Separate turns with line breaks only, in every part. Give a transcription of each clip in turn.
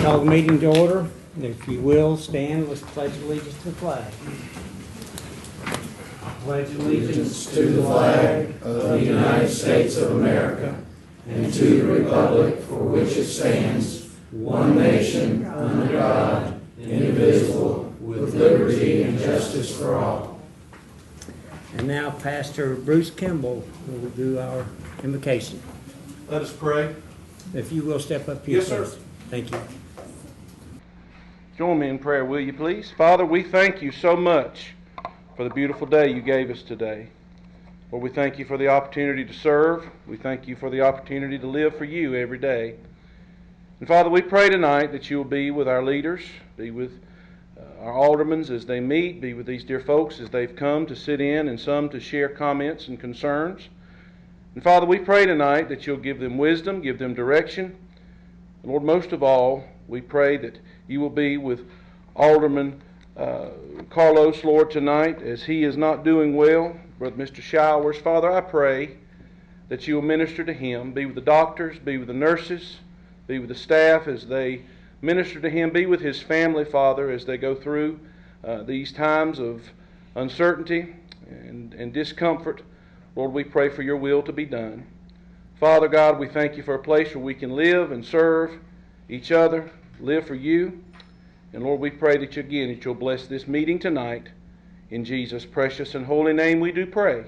Call the meeting to order. If you will, stand. Let's pledge allegiance to the flag. Pledge allegiance
To the flag of the United States of America and to the republic for which it stands, one nation, under God, indivisible, with liberty and justice for all.
And now Pastor Bruce Kimball will do our invocation.
Let us pray.
If you will step up here.
Yes, sir.
Please. Thank you.
Join me in prayer, will you please? Father, we thank you so much for the beautiful day you gave us today. Lord, we thank you for the opportunity to serve. We thank you for the opportunity to live for you every day. And Father, we pray tonight that you will be with our leaders, be with our aldermen as they meet, be with these dear folks as they've come to sit in and some to share comments and concerns. And Father, we pray tonight that you'll give them wisdom, give them direction. And Lord, most of all, we pray that you will be with Alderman Carlos, Lord, tonight as he is not doing well. Brother Mr. Showers, Father, I pray that you will minister to him. Be with the doctors, be with the nurses, be with the staff as they minister to him. Be with his family, Father, as they go through these times of uncertainty and discomfort. Lord, we pray for your will to be done. Father God, we thank you for a place where we can live and serve each other, live for you. And Lord, we pray that you'll bless this meeting tonight. In Jesus' precious and holy name we do pray.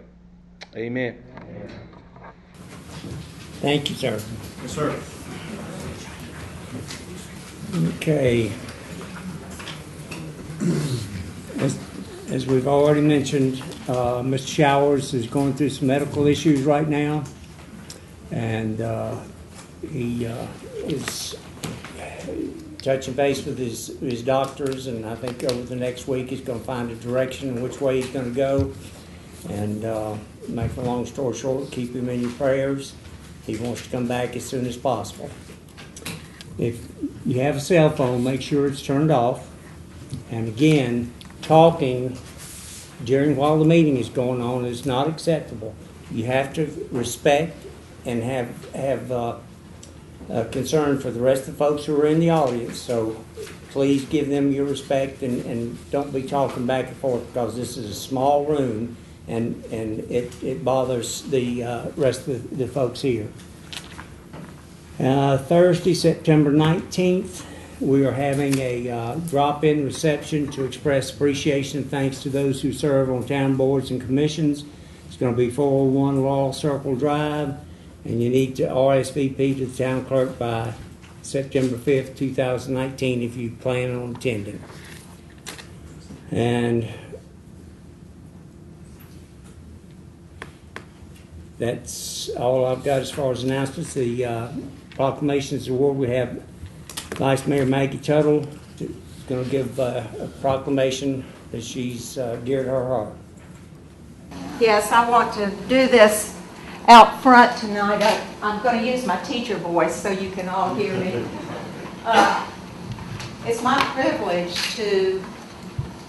Amen.
Thank you, sir.
Yes, sir.
Okay. As we've already mentioned, Mr. Showers is going through some medical issues right now. And he is touching base with his doctors, and I think over the next week he's going to find a direction in which way he's going to go. And make a long story short, keep him in your prayers. He wants to come back as soon as possible. If you have a cell phone, make sure it's turned off. And again, talking while the meeting is going on is not acceptable. You have to respect and have concern for the rest of the folks who are in the audience. So please give them your respect and don't be talking back and forth, because this is a small room and it bothers the rest of the folks here. Thursday, September 19th, we are having a drop-in reception to express appreciation and thanks to those who serve on town boards and commissions. It's going to be 401 Laurel Circle Drive. And you need to RSVP to the town clerk by September 5th, 2019 if you plan on attending. And that's all I've got as far as announcements. The proclamations award, we have Vice Mayor Maggie Tuttle going to give a proclamation that she's dear to her heart.
Yes, I want to do this out front tonight. I'm going to use my teacher voice so you can all hear me. It's my privilege to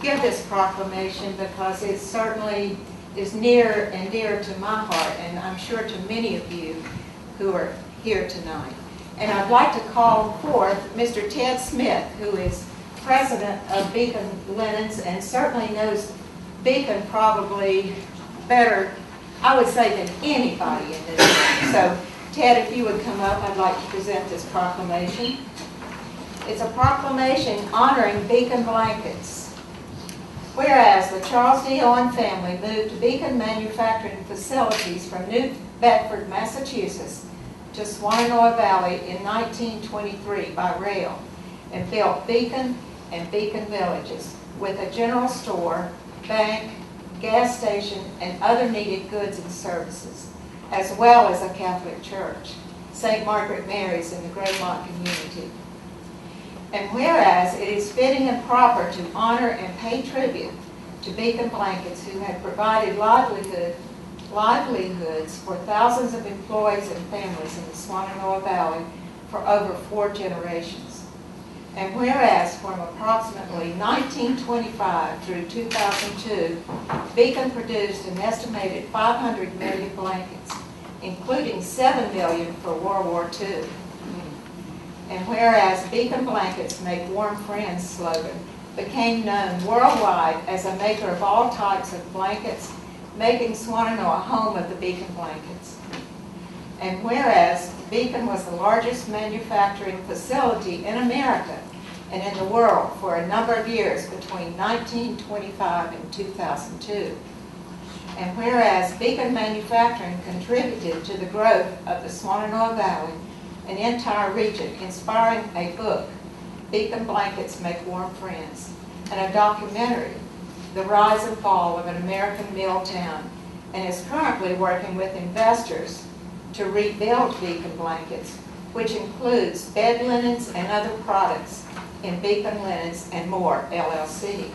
give this proclamation because it certainly is near and dear to my heart, and I'm sure to many of you who are here tonight. And I'd like to call forth Mr. Ted Smith, who is president of Beacon Linens and certainly knows Beacon probably better, I would say, than anybody in this room. So, Ted, if you would come up, I'd like to present this proclamation. It's a proclamation honoring Beacon blankets. Whereas the Charles D. Owen family moved to Beacon Manufacturing Facilities from New Bedford, Massachusetts to Swannanoa Valley in 1923 by rail and built Beacon and Beacon Villages with a general store, bank, gas station, and other needed goods and services, as well as a Catholic church, St. Margaret Mary's in the Greymont community. And whereas it is fitting and proper to honor and pay tribute to Beacon Blankets, who have provided livelihoods for thousands of employees and families in the Swannanoa Valley for over 4 generations. And whereas from approximately 1925 through 2002, Beacon produced an estimated 500 million blankets, including 7 million for World War II. And whereas Beacon Blankets Make Warm Friends slogan became known worldwide as a maker of all types of blankets, making Swannanoa a home of the Beacon blankets. And whereas Beacon was the largest manufacturing facility in America and in the world for a number of years between 1925 and 2002. And whereas Beacon Manufacturing contributed to the growth of the Swannanoa Valley, an entire region, inspiring a book, Beacon Blankets Make Warm Friends, and a documentary, The Rise and Fall of an American Mill Town, and is currently working with investors to rebuild Beacon Blankets, which includes bed linens and other products in Beacon Linens and More, LLC.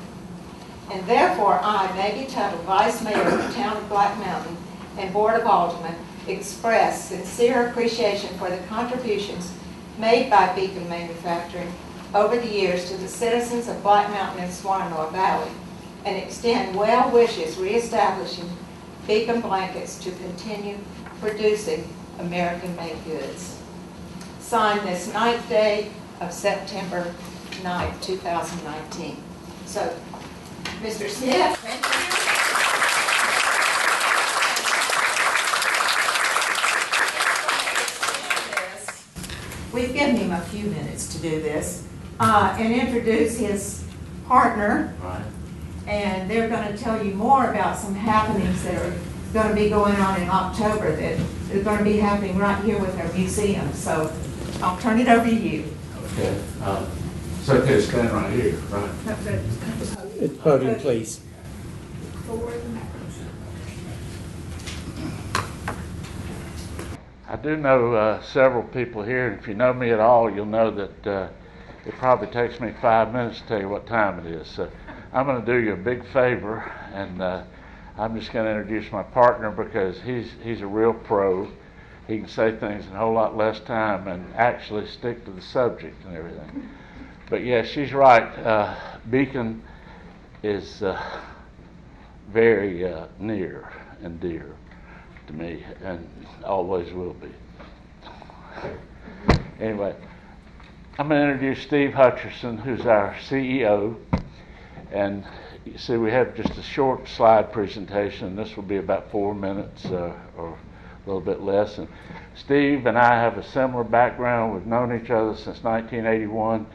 And therefore, I, Maggie Tuttle, Vice Mayor of the Town of Black Mountain and Board of Aldermen, express sincere appreciation for the contributions made by Beacon Manufacturing over the years to the citizens of Black Mountain and Swannanoa Valley, and extend well wishes reestablishing Beacon Blankets to continue producing American-made goods. Signed this 9th day of September 9th, 2019. So, Mr. Smith, thank you. We've given him a few minutes to do this and introduce his partner.
Right.
And they're going to tell you more about some happenings that are going to be going on in October that are going to be happening right here with our museum. So I'll turn it over to you.
Okay. It's okay to stand right here, right?
At the podium, please.
I do know several people here, and if you know me at all, you'll know that it probably takes me 5 minutes to tell you what time it is. So I'm going to do you a big favor, and I'm just going to introduce my partner because he's a real pro. He can say things in a whole lot less time and actually stick to the subject and everything. But yeah, she's right. Beacon is very near and dear to me, and always will be. Anyway, I'm going to introduce Steve Hutcherson, who's our CEO. And you see, we have just a short slide presentation. This will be about 4 minutes or a little bit less. And Steve and I have a similar background. We've known each other since 1981.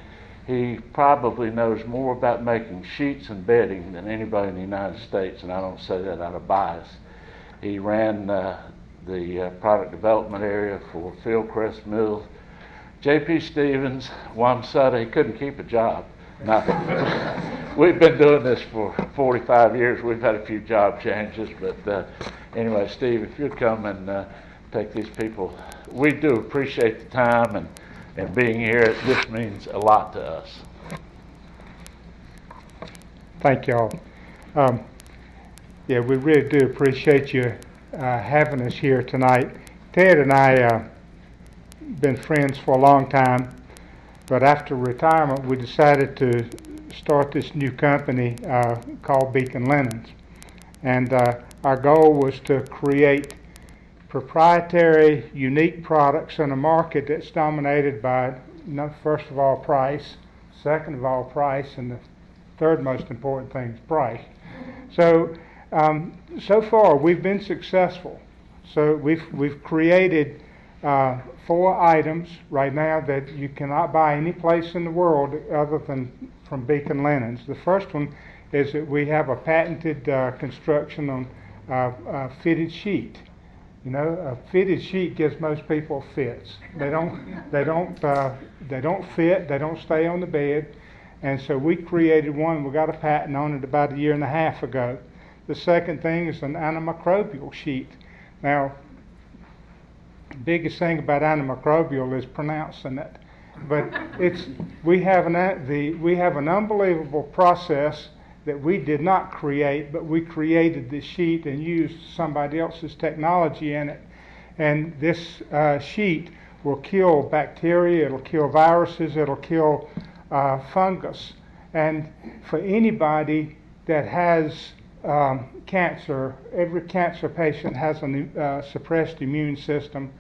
He probably knows more about making sheets and bedding than anybody in the United States, and I don't say that out of bias. He ran the product development area for Fieldcrest Mills. J.P. Stevens, Wamsutta, he couldn't keep a job. Now, we've been doing this for 45 years. We've had a few job changes, but anyway, Steve, if you'd come and take these people, we do appreciate the time and being here. This means a lot to us.
Thank y'all. Yeah, we really do appreciate you having us here tonight. Ted and I been friends for a long time, but after retirement we decided to start this new company called Beacon Linens. And our goal was to create proprietary, unique products in a market that's dominated by, first of all, price, second of all, price, and the third most important thing is price. So, so far we've been successful. So we've created 4 items right now that you cannot buy any place in the world other than from Beacon Linens. The first one is that we have a patented construction on fitted sheet. You know, a fitted sheet gives most people fits. They don't fit. They don't stay on the bed. And so we created one. We got a patent on it about 1.5 years ago. The second thing is an antimicrobial sheet. Now, the biggest thing about antimicrobial is pronouncing it. But we have an unbelievable process that we did not create, but we created this sheet and used somebody else's technology in it. And this sheet will kill bacteria, it'll kill viruses, it'll kill fungus. And for anybody that has cancer, every cancer patient has a suppressed immune system.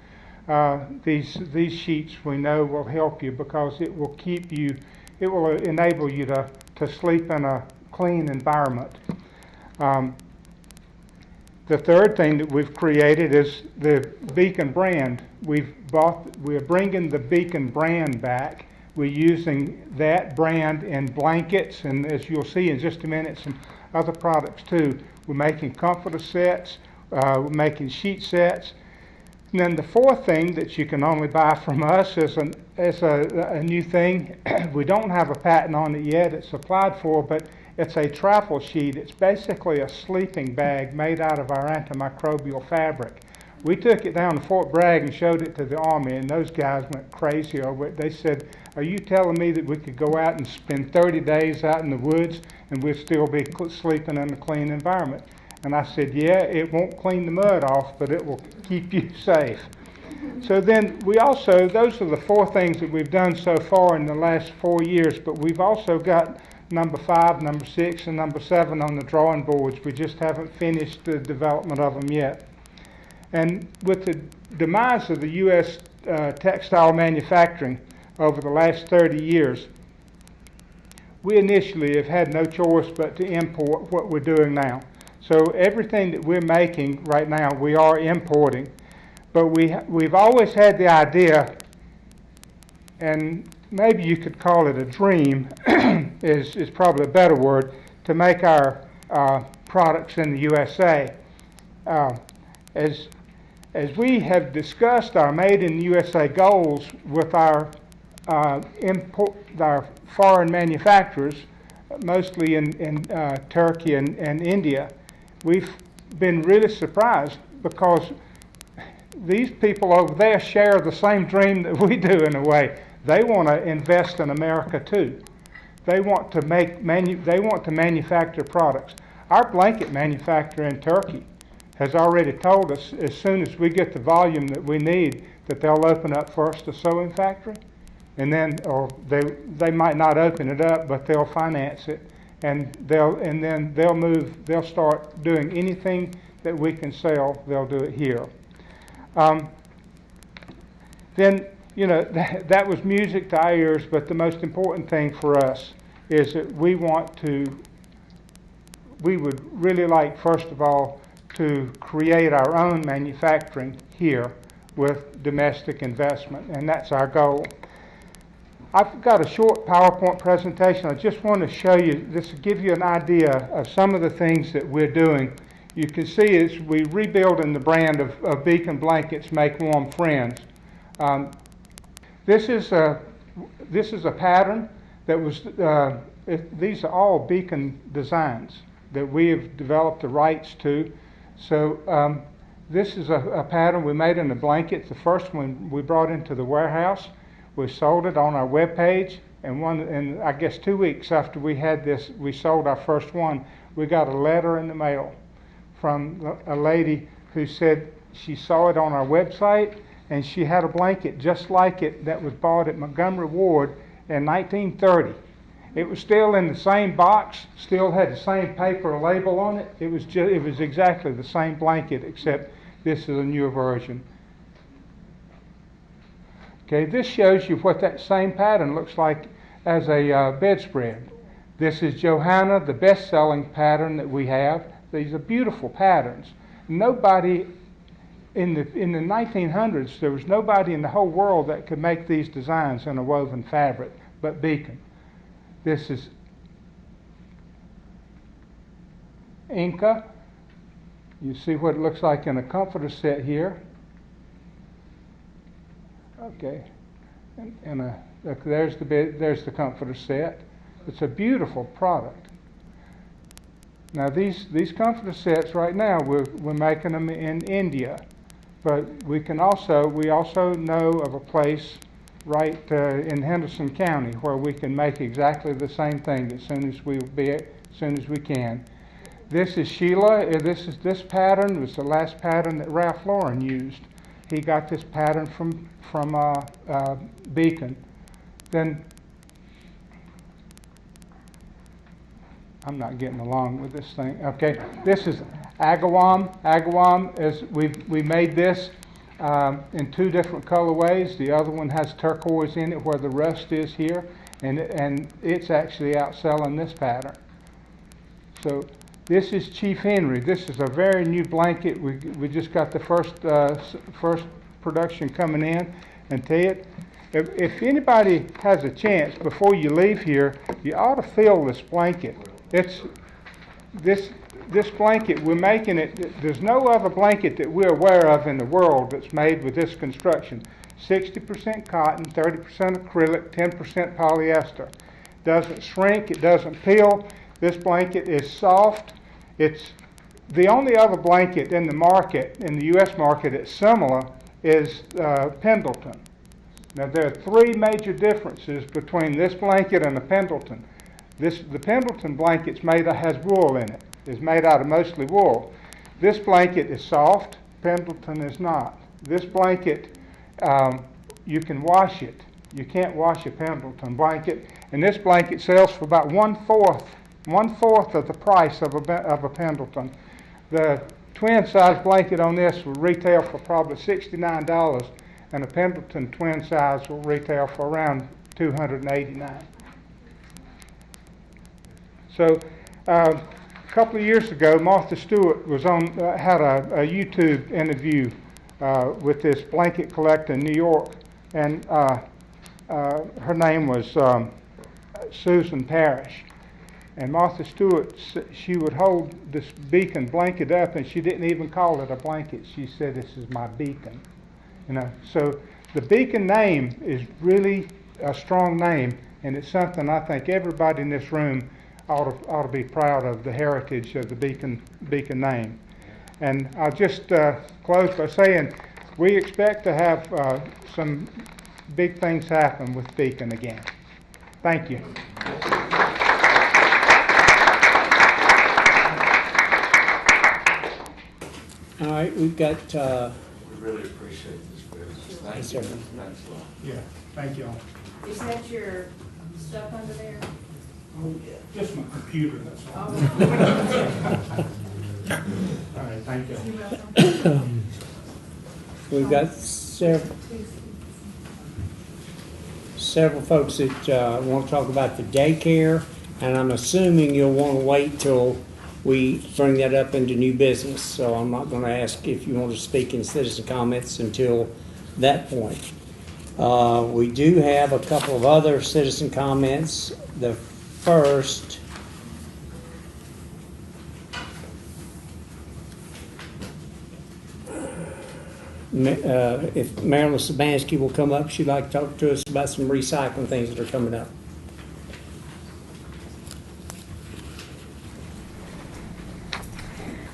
these sheets we know will help you because it will enable you to sleep in a clean environment. The third thing that we've created is the Beacon brand. We're bringing the Beacon brand back. We're using that brand in blankets, and as you'll see in just a minute, some other products too. We're making comforter sets, we're making sheet sets. And then the fourth thing that you can only buy from us is a new thing. We don't have a patent on it yet. It's applied for, but it's a travel sheet. It's basically a sleeping bag made out of our antimicrobial fabric. We took it down to Fort Bragg and showed it to the Army, and those guys went crazy over it. They said, "Are you telling me that we could go out and spend 30 days out in the woods and we'd still be sleeping in a clean environment?" And I said, "Yeah, it won't clean the mud off, but it will keep you safe." So then those are the four things that we've done so far in the last 4 years, but we've also got number 5, number 6, and number 7 on the drawing boards. We just haven't finished the development of them yet. And with the demise of the U.S. Textile manufacturing over the last 30 years, we initially have had no choice but to import what we're doing now. So everything that we're making right now, we are importing. But we've always had the idea, and maybe you could call it a dream, is probably a better word, to make our products in the USA. As we have discussed our Made in the USA goals with our foreign manufacturers, mostly in Turkey and India, we've been really surprised because these people over there share the same dream that we do in a way. They want to invest in America too. They want to manufacture products. Our blanket manufacturer in Turkey has already told us as soon as we get the volume that we need that they'll open up first a sewing factory, and then they might not open it up, but they'll finance it, and then they'll start doing anything that we can sell. They'll do it here. Then that was music to our ears, but the most important thing for us is that we would really like, first of all, to create our own manufacturing here with domestic investment, and that's our goal. I've got a short PowerPoint presentation. I just want to show you, this will give you an idea of some of the things that we're doing. You can see as we rebuilding the brand of Beacon Blankets, Make Warm Friends. This is a pattern that was, these are all Beacon designs that we have developed the rights to. So this is a pattern we made in a blanket. The first one we brought into the warehouse. We sold it on our webpage, and I guess 2 weeks after we had this, we sold our first one. We got a letter in the mail from a lady who said she saw it on our website, and she had a blanket just like it that was bought at Montgomery Ward in 1930. It was still in the same box, still had the same paper label on it. It was exactly the same blanket, except this is a newer version. Okay, this shows you what that same pattern looks like as a bedspread. This is Johanna, the best-selling pattern that we have. These are beautiful patterns. Nobody in the 1900s, there was nobody in the whole world that could make these designs in a woven fabric but Beacon. This is Inca. You see what it looks like in a comforter set here. Okay, and look, there's the bed, there's the comforter set. It's a beautiful product. Now these comforter sets right now we're making them in India, but we also know of a place right in Henderson County where we can make exactly the same thing as soon as we can. This is Sheila. This pattern was the last pattern that Ralph Lauren used. He got this pattern from Beacon. Then I'm not getting along with this thing. Okay, this is Agawam. Agawam is we made this in 2 different colorways. The other one has turquoise in it where the rust is here, and it's actually outselling this pattern. So this is Chief Henry. This is a very new blanket. We just got the first production coming in. And Ted, if anybody has a chance before you leave here, you ought to feel this blanket. It's this blanket, we're making it, there's no other blanket that we're aware of in the world that's made with this construction. 60% cotton, 30% acrylic, 10% polyester. Doesn't shrink, it doesn't peel. This blanket is soft. It's the only other blanket in the market, in the U.S. market, that's similar is Pendleton. Now there are 3 major differences between this blanket and the Pendleton. The Pendleton blanket's has wool in it. It's made out of mostly wool. This blanket is soft. Pendleton is not. This blanket, you can wash it. You can't wash a Pendleton blanket. And this blanket sells for about one-fourth of the price of a Pendleton. The twin size blanket on this will retail for probably $69, and a Pendleton twin size will retail for around $289. So a couple of years ago, Martha Stewart was had a YouTube interview with this blanket collector in New York, and her name was Susan Parrish. And Martha Stewart, she would hold this beacon blanket up, and she didn't even call it a blanket. She said, "This is my beacon." So the beacon name is really a strong name, and it's something I think everybody in this room ought to be proud of, the heritage of the beacon name. And I'll just close by saying we expect to have some big things happen with Beacon again. Thank you.
All right, we've got,
We really appreciate this business. Thank
Yes,
you.
sir.
Thanks a lot.
Yeah, thank you all.
Is that your stuff under there?
Oh, yeah. Just my computer, that's all. All right, thank you.
You're welcome.
we've got several folks that want to talk about the daycare, and I'm assuming you'll want to wait till we bring that up into new business. So I'm not going to ask if you want to speak in citizen comments until that point. We do have a couple of other citizen comments. The first, if Marilyn Sabansky will come up, she'd like to talk to us about some recycling things that are coming up.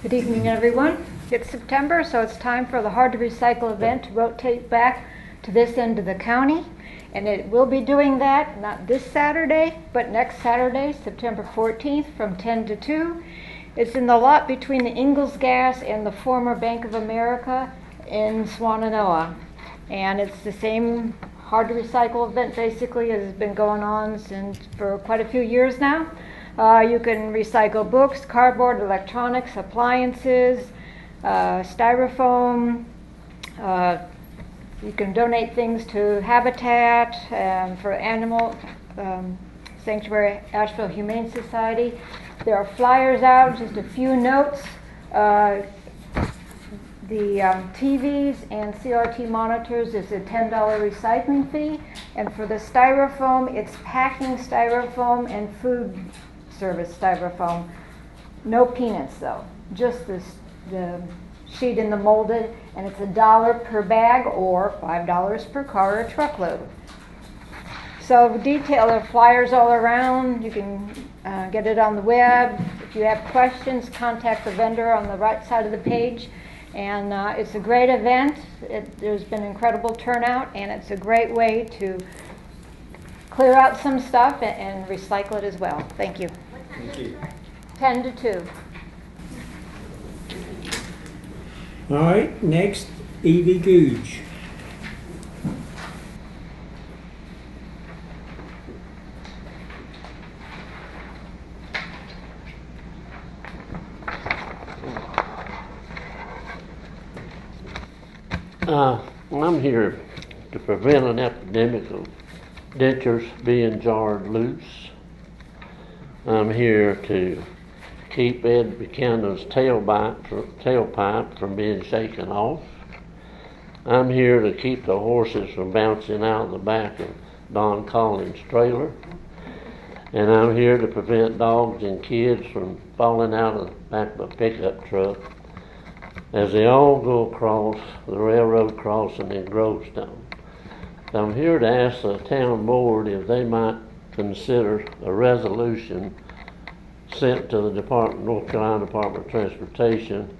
Good evening, everyone. It's September, so it's time for the Hard to Recycle event to rotate back to this end of the county. And it will be doing that not this Saturday, but next Saturday, September 14th from 10 to 2. It's in the lot between the Ingalls Gas and the former Bank of America in Swannanoa. And it's the same Hard to Recycle event basically has been going on for quite a few years now. You can recycle books, cardboard, electronics, appliances, styrofoam. You can donate things to Habitat for Animal Sanctuary, Asheville Humane Society. There are flyers out, just a few notes. The TVs and CRT monitors is a $10 recycling fee. And for the styrofoam, it's packing styrofoam and food service styrofoam. No peanuts though, just the sheet in the molded, and it's $1 per bag or $5 per car or truckload. So there are flyers all around. You can get it on the web. If you have questions, contact the vendor on the right side of the page. And it's a great event. There's been incredible turnout, and it's a great way to clear out some stuff and recycle it as well. Thank you.
Thank you.
10 to 2.
All right, next, Evie Googe.
I'm here to prevent an epidemic of dentures being jarred loose. I'm here to keep Ed Buchanan's tailpipe from being shaken off. I'm here to keep the horses from bouncing out the back of Don Collins' trailer. And I'm here to prevent dogs and kids from falling out of the back of a pickup truck as they all go across the railroad crossing in Grovestone. So I'm here to ask the town board if they might consider a resolution sent to the North Carolina Department of Transportation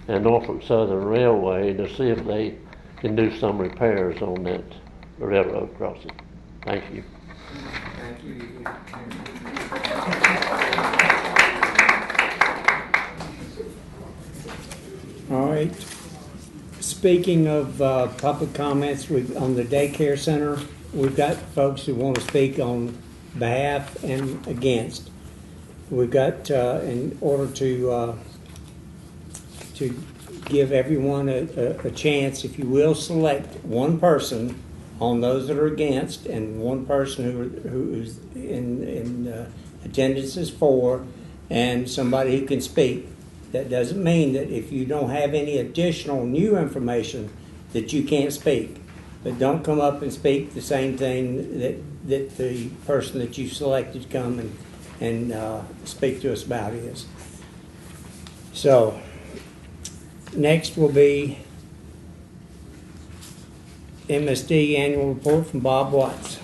and Norfolk Southern Railway to see if they can do some repairs on that railroad crossing. Thank you.
Thank you. All right. Speaking of public comments, on the daycare center, we've got folks who want to speak on behalf and against. We've got, in order to give everyone a chance, if you will, select one person on those that are against and one person who's in attendance is for, and somebody who can speak. That doesn't mean that if you don't have any additional new information that you can't speak. But don't come up and speak the same thing that the person that you selected come and speak to us about is. So, next will be MSD annual report from Bob Watts.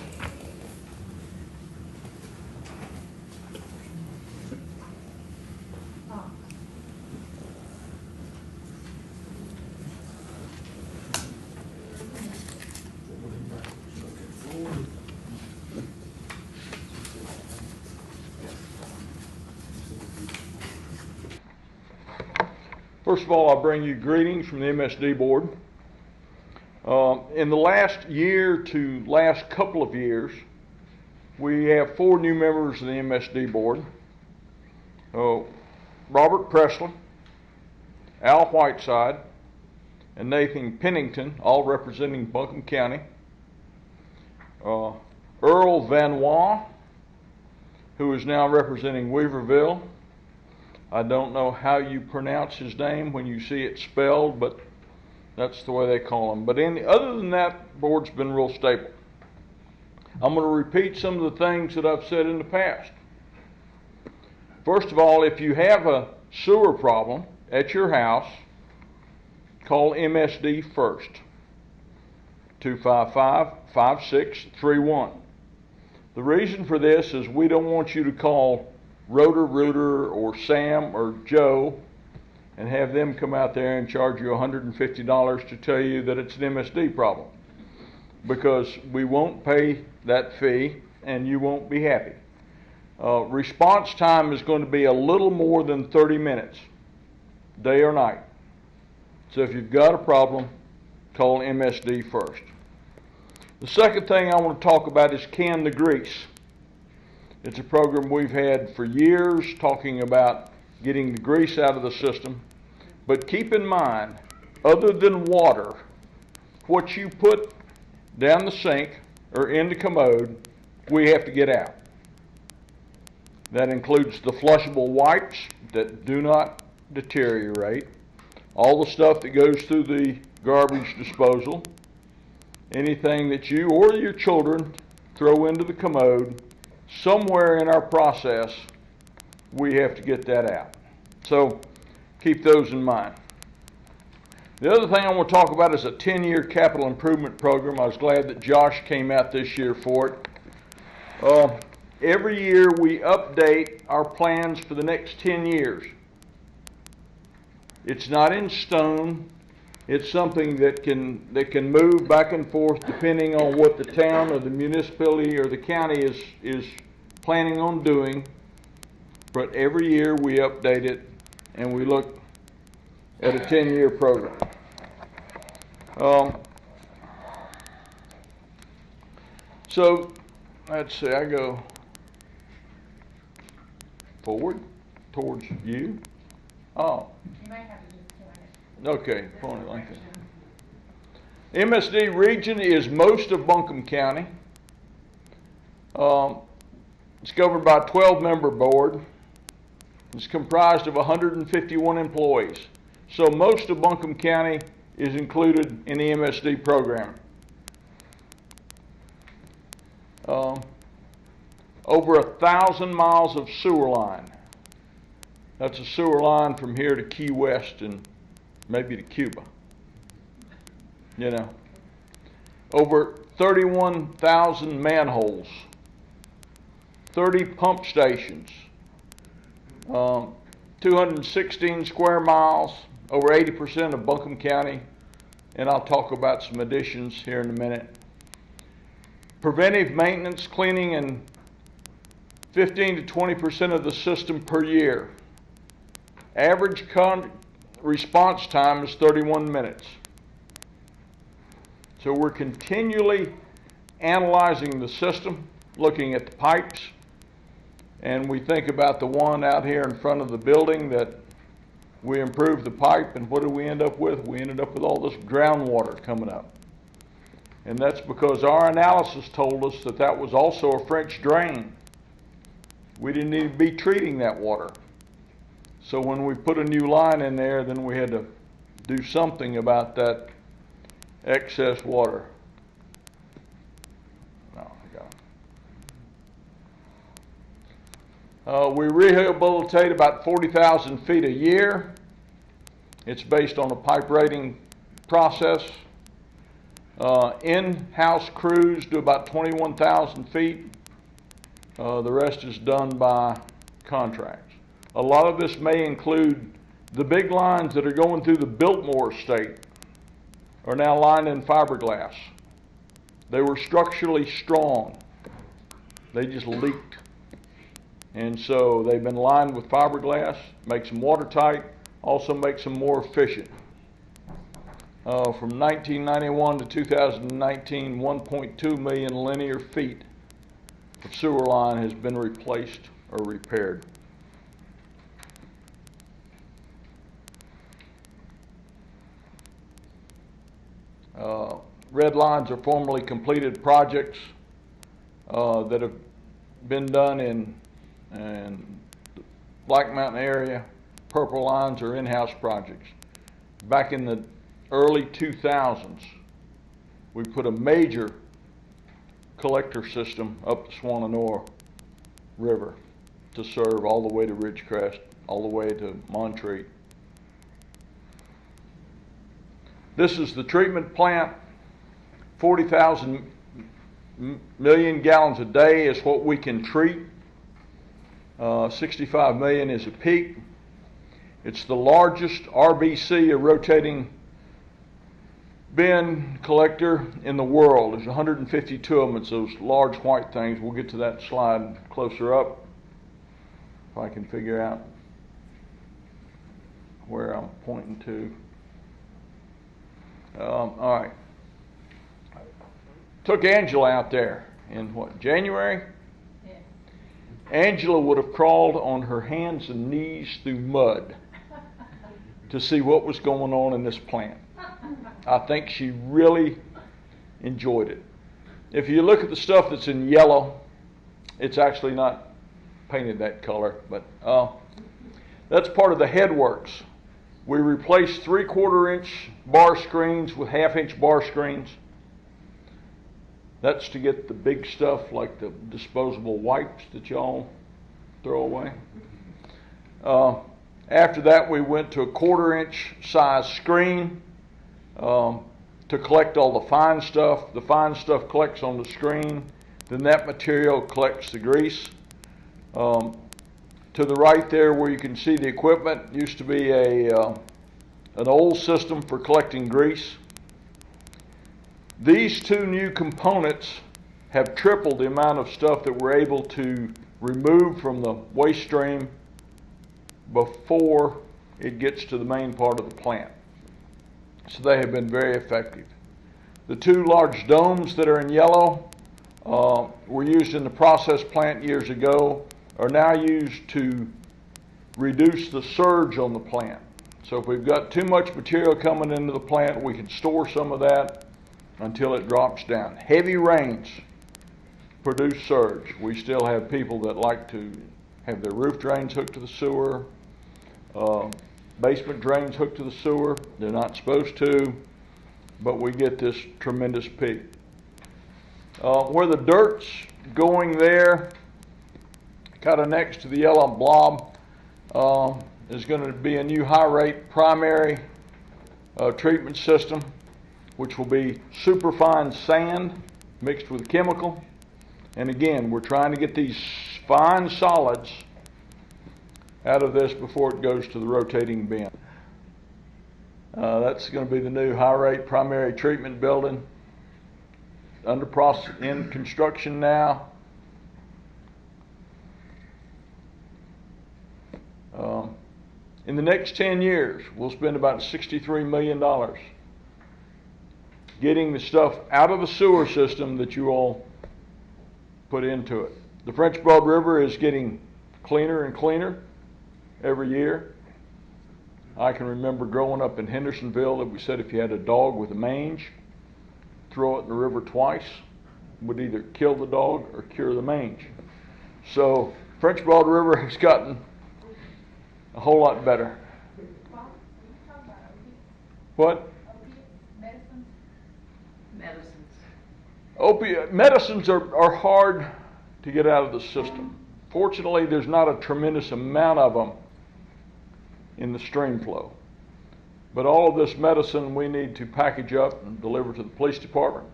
First of all, I bring you greetings from the MSD board. In the last year to last couple of years, we have 4 new members of the MSD board. Robert Presley, Al Whiteside, and Nathan Pennington, all representing Buncombe County. Earl Van Waa, who is now representing Weaverville. I don't know how you pronounce his name when you see it spelled, but that's the way they call him. But other than that, board's been real stable. I'm going to repeat some of the things that I've said in the past. First of all, if you have a sewer problem at your house, call MSD first. 255-5631. The reason for this is we don't want you to call Rotor-Rooter or Sam or Joe and have them come out there and charge you $150 to tell you that it's an MSD problem, because we won't pay that fee and you won't be happy. Response time is going to be a little more than 30 minutes, day or night. So if you've got a problem, call MSD first. The second thing I want to talk about is Can the Grease. It's a program we've had for years, talking about getting the grease out of the system. But keep in mind, other than water, what you put down the sink or in the commode, we have to get out. That includes the flushable wipes that do not deteriorate, all the stuff that goes through the garbage disposal, anything that you or your children throw into the commode. Somewhere in our process, we have to get that out. So keep those in mind. The other thing I want to talk about is a 10-year capital improvement program. I was glad that Josh came out this year for it. Every year we update our plans for the next 10 years. It's not in stone. It's something that can move back and forth depending on what the town or the municipality or the county is planning on doing. But every year we update it and we look at a 10-year program. So let's see, I go forward towards you. Oh.
You might have to just point it.
Okay, point it like MSD region is most of Buncombe County. It's governed by a 12-member board. It's comprised of 151 employees. So most of Buncombe County is included in the MSD program. Over 1,000 miles of sewer line. That's a sewer line from here to Key West and maybe to Cuba. You know. Over 31,000 manholes. 30 pump stations. 216 square miles, over 80% of Buncombe County, and I'll talk about some additions here in a minute. Preventive maintenance, cleaning, and 15 to 20% of the system per year. Average response time is 31 minutes. So we're continually analyzing the system, looking at the pipes, and we think about the one out here in front of the building that we improved the pipe, and what did we end up with? We ended up with all this groundwater coming up. And that's because our analysis told us that that was also a French drain. We didn't need to be treating that water. So when we put a new line in there, then we had to do something about that excess water. We rehabilitate about 40,000 feet a year. It's based on a pipe rating process. In-house crews do about 21,000 feet. The rest is done by contracts. A lot of this may include the big lines that are going through the Biltmore estate are now lined in fiberglass. They were structurally strong. They just leaked. And so they've been lined with fiberglass, makes them watertight, also makes them more efficient. From 1991 to 2019, 1.2 million linear feet of sewer line has been replaced or repaired. Red lines are formally completed projects that have been done in Black Mountain area. Purple lines are in-house projects. Back in the early 2000s, we put a major collector system up the Swannanoa River to serve all the way to Ridgecrest, all the way to Montreat. This is the treatment plant. 40,000 million gallons a day is what we can treat. 65 million is a peak. It's the largest RBC, a rotating bin collector, in the world. There's 152 of them. It's those large white things. We'll get to that slide closer up if I can figure out where I'm pointing to. All right. Took Angela out there in what, January? Yeah. Angela would have crawled on her hands and knees through mud to see what was going on in this plant. I think she really enjoyed it. If you look at the stuff that's in yellow, it's actually not painted that color, but that's part of the headworks. We replaced 3/4 inch bar screens with 1/2 inch bar screens. That's to get the big stuff like the disposable wipes that y'all throw away. After that, we went to a 1/4 inch size screen to collect all the fine stuff. The fine stuff collects on the screen. Then that material collects the grease. To the right there where you can see the equipment used to be an old system for collecting grease. These two new components have tripled the amount of stuff that we're able to remove from the waste stream before it gets to the main part of the plant. So they have been very effective. The two large domes that are in yellow were used in the process plant years ago, are now used to reduce the surge on the plant. So if we've got too much material coming into the plant, we can store some of that until it drops down. Heavy rains produce surge. We still have people that like to have their roof drains hooked to the sewer, basement drains hooked to the sewer. They're not supposed to, but we get this tremendous peak. Where the dirt's going there, kind of next to the yellow blob, is going to be a new high-rate primary treatment system, which will be superfine sand mixed with chemical. And again, we're trying to get these fine solids out of this before it goes to the rotating bin. That's going to be the new high-rate primary treatment building. In construction now. In the next 10 years, we'll spend about $63 million getting the stuff out of the sewer system that you all put into it. The French Broad River is getting cleaner and cleaner every year. I can remember growing up in Hendersonville that we said if you had a dog with a mange, throw it in the river twice, would either kill the dog or cure the mange. So French Broad River has gotten a whole lot better. What? Medicines are hard to get out of the system. Fortunately, there's not a tremendous amount of them in the stream flow. But all of this medicine we need to package up and deliver to the police department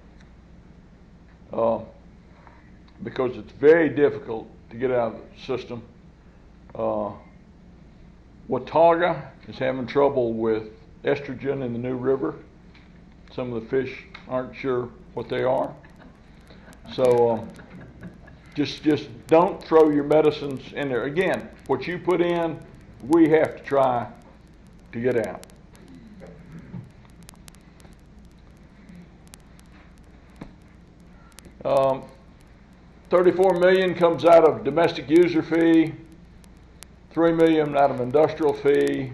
because it's very difficult to get out of the system. Watauga is having trouble with estrogen in the New River. Some of the fish aren't sure what they are. So just don't throw your medicines in there. Again, what you put in, we have to try to get out. $34 million comes out of domestic user fee, $3 million out of industrial fee,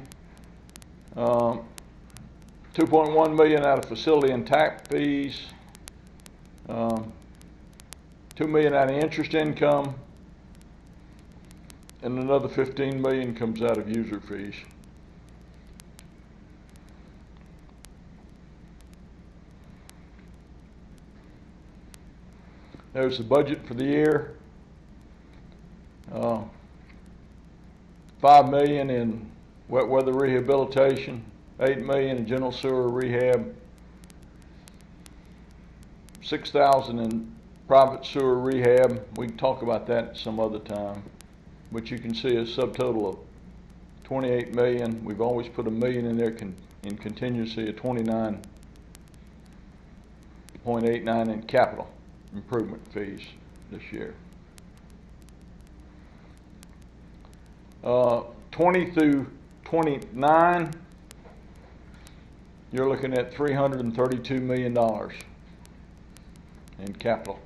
$2.1 million out of facility and tax fees, $2 million out of interest income, and another $15 million comes out of user fees. There's the budget for the year. $5 million in wet weather rehabilitation, $8 million in general sewer rehab, $6,000 in private sewer rehab. We can talk about that some other time. But you can see a subtotal of $28 million. We've always put $1 million in there in contingency of $29.89 in capital improvement fees this year. 20 through 29, you're looking at $332 million in capital.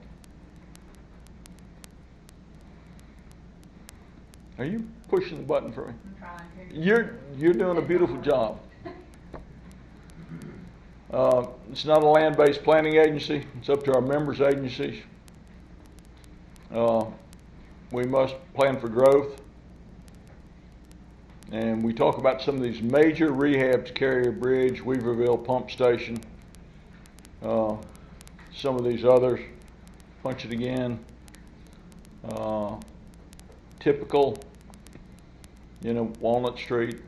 Are you pushing the button for me?
I'm trying to.
You're doing a beautiful job. It's not a land-based planning agency. It's up to our members' agencies. We must plan for growth. And we talk about some of these major rehabs, Carrier Bridge, Weaverville Pump Station, some of these others. Punch it again. Typical, Walnut Street.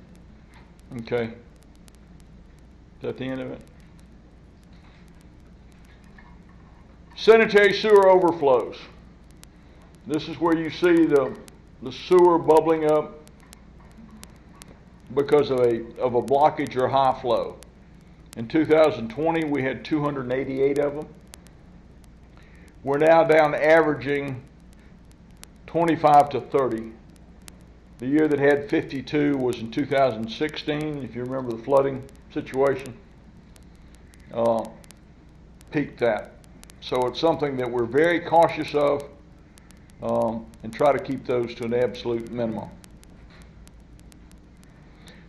Okay. Is that the end of it? Sanitary sewer overflows. This is where you see the sewer bubbling up because of a blockage or high flow. In 2020, we had 288 of them. We're now down averaging 25 to 30. The year that had 52 was in 2016, if you remember the flooding situation. Peaked that. So it's something that we're very cautious of and try to keep those to an absolute minimum.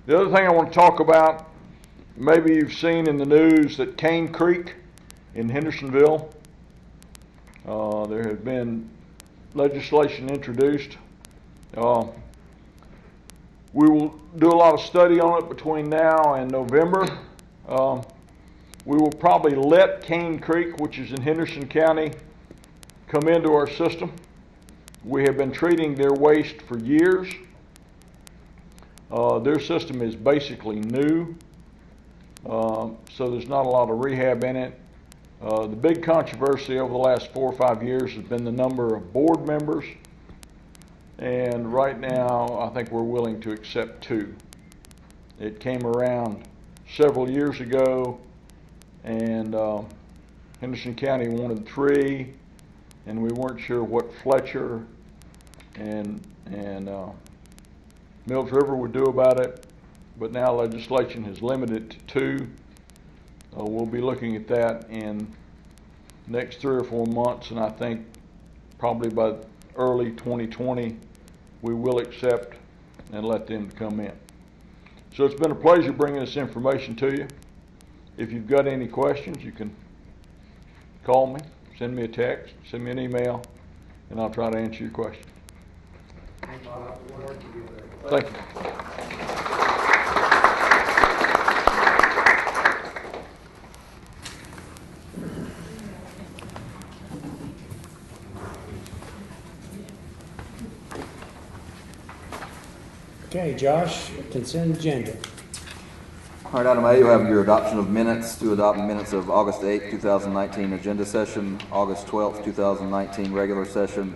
The other thing I want to talk about, maybe you've seen in the news that Cane Creek in Hendersonville. There has been legislation introduced. We will do a lot of study on it between now and November. We will probably let Cane Creek, which is in Henderson County, come into our system. We have been treating their waste for years. Their system is basically new, so there's not a lot of rehab in it. The big controversy over the last 4 or 5 years has been the number of board members, and right now I think we're willing to accept 2. It came around several years ago, and Henderson County wanted 3, and we weren't sure what Fletcher and Mills River would do about it, but now legislation has limited it to 2. We'll be looking at that in next 3 or 4 months, and I think probably by early 2020 we will accept and let them come in. So it's been a pleasure bringing this information to you. If you've got any questions, you can call me, send me a text, send me an email, and I'll try to answer your question. Thank you.
Okay, Josh, consent agenda.
All right, item A, you'll have your adoption of minutes to adopt minutes of August 8, 2019 agenda session, August 12, 2019 regular session,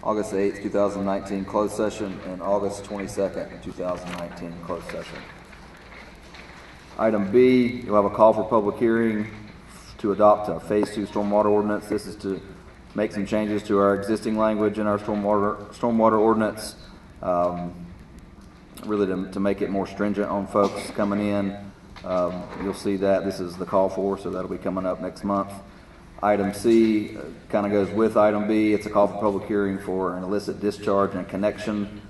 August 8, 2019 closed session, and August 22nd, 2019 closed session. Item B, you'll have a call for public hearing to adopt a Phase 2 stormwater ordinance. This is to make some changes to our existing language in our stormwater ordinance, really to make it more stringent on folks coming in. You'll see that this is the call for, so that'll be coming up next month. Item C kind of goes with item B. It's a call for public hearing for an illicit discharge and connection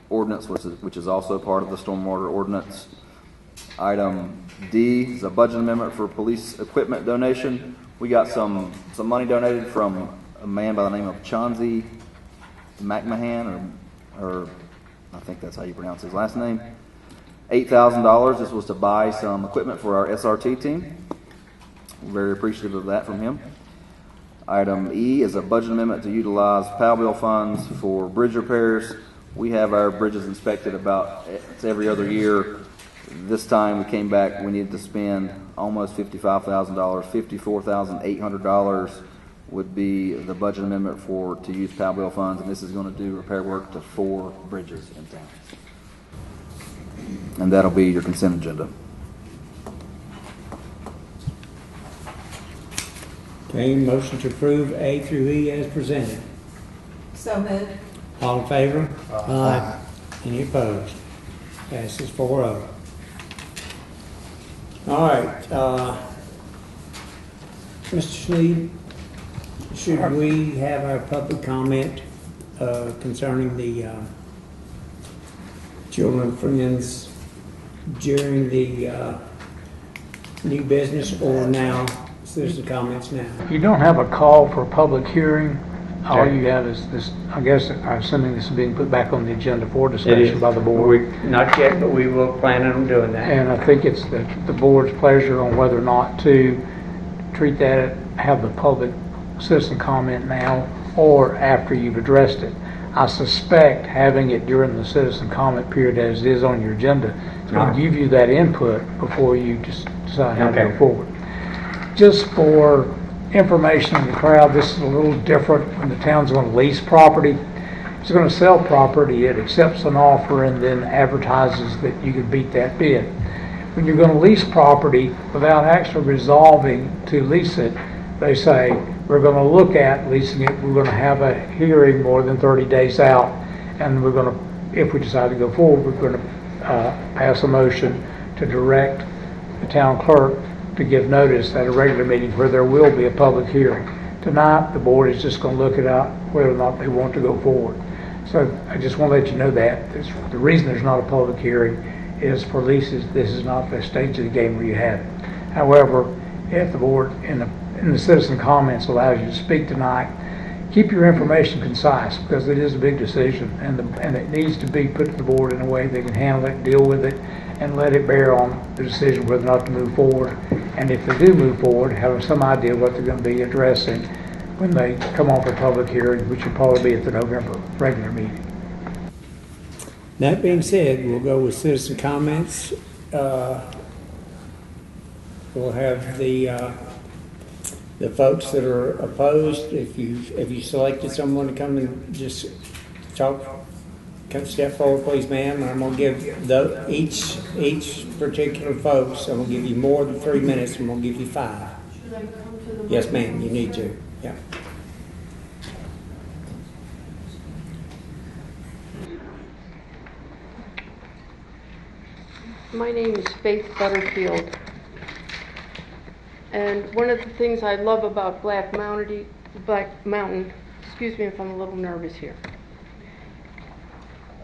ordinance, which is also part of the stormwater ordinance. Item D is a budget amendment for police equipment donation. We got some money donated from a man by the name of Chauncey McMahon, or I think that's how you pronounce his last name. $8,000. This was to buy some equipment for our SRT team. Very appreciative of that from him. Item E is a budget amendment to utilize POW bill funds for bridge repairs. We have our bridges inspected it's every other year. This time we came back, we needed to spend almost $55,000. $54,800 would be the budget amendment to use POW bill funds, and this is going to do repair work to 4 bridges in town. And that'll be your consent agenda.
Okay, motion to approve A through E as presented.
So moved.
All in favor? Aye. Any opposed? Passes 4-0. All right, Mr. Sneed, should we have our public comment concerning the Children Friends during the new business, or now? Citizen comments now.
You don't have a call for a public hearing. All you have is this, I guess, I'm assuming this is being put back on the agenda for discussion by the board.
Not yet, but we will plan on doing that.
And I think it's the board's pleasure on whether or not to treat that, have the public citizen comment now or after you've addressed it. I suspect having it during the citizen comment period as it is on your agenda is going to give you that input before you just decide how to go forward. Just for information on the crowd, this is a little different when the town's going to lease property. If it's going to sell property, it accepts an offer and then advertises that you can beat that bid. When you're going to lease property without actually resolving to lease it, they say, we're going to look at leasing it, we're going to have a hearing more than 30 days out, and we're going to, if we decide to go forward, we're going to pass a motion to direct the town clerk to give notice at a regular meeting where there will be a public hearing. Tonight, the board is just going to look it up whether or not they want to go forward. So I just want to let you know that. The reason there's not a public hearing is for leases. This is not the stage of the game where you have it. However, if the board in the and the citizen comments allows you to speak tonight. Keep your information concise, because it is a big decision, and it needs to be put to the board in a way they can handle it, deal with it, and let it bear on the decision whether or not to move forward. And if they do move forward, have some idea what they're going to be addressing when they come on for public hearing, which will probably be at the November regular meeting.
That being said, we'll go with citizen comments. We'll have the folks that are opposed. If you selected someone to come and just talk, come step forward, please, ma'am. And I'm gonna give each particular folks. I'm gonna give you more than 3 minutes. I'm gonna give you 5.
Should I come to the?
Yes, ma'am. You need to. Yeah.
My name is Faith Butterfield, and one of the things I love about Black Mountain, excuse me if I'm a little nervous here.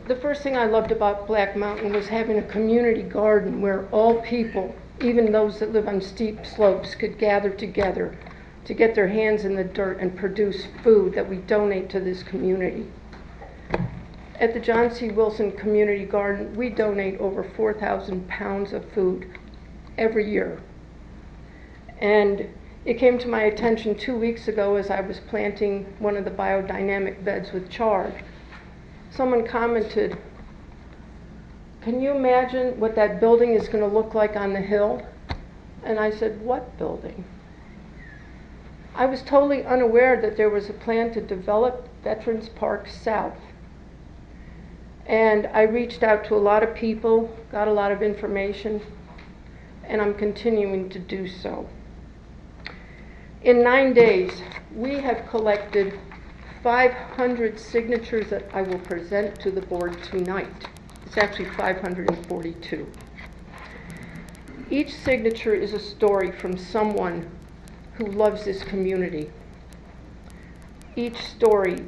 The first thing I loved about Black Mountain was having a community garden where all people, even those that live on steep slopes, could gather together to get their hands in the dirt and produce food that we donate to this community. At the John C. Wilson Community Garden, we donate over 4,000 pounds of food every year. And it came to my attention 2 weeks ago as I was planting one of the biodynamic beds with chard. Someone commented, "Can you imagine what that building is going to look like on the hill?" And I said, "What building?" I was totally unaware that there was a plan to develop Veterans Park South. And I reached out to a lot of people, got a lot of information, and I'm continuing to do so. In 9 days, we have collected 500 signatures that I will present to the board tonight. It's actually 542. Each signature is a story from someone who loves this community. Each story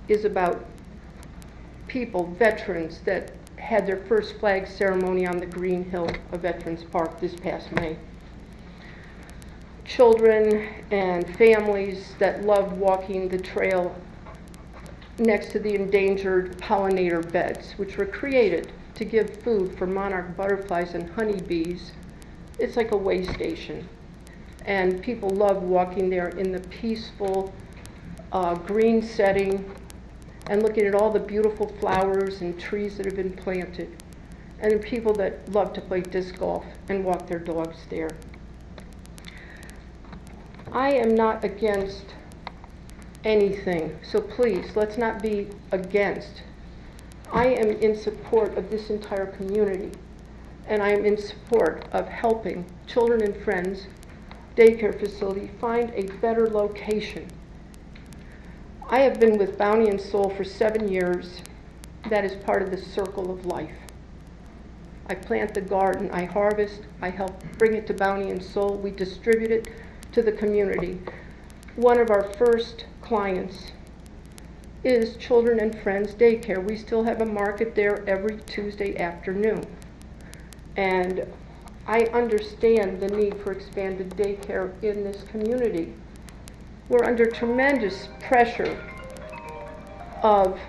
is about people, veterans, that had their first flag ceremony on the green hill of Veterans Park this past May. Children and families that loved walking the trail next to the endangered pollinator beds, which were created to give food for monarch butterflies and honeybees. It's like a way station. And people love walking there in the peaceful green setting and looking at all the beautiful flowers and trees that have been planted, and people that love to play disc golf and walk their dogs there. I am not against anything, so please, let's not be against. I am in support of this entire community, and I am in support of helping Children and Friends daycare facility find a better location. I have been with Bounty and Soul for 7 years. That is part of the circle of life. I plant the garden, I harvest, I help bring it to Bounty and Soul, we distribute it to the community. One of our first clients is Children and Friends Daycare. We still have a market there every Tuesday afternoon. And I understand the need for expanded daycare in this community. We're under tremendous pressure of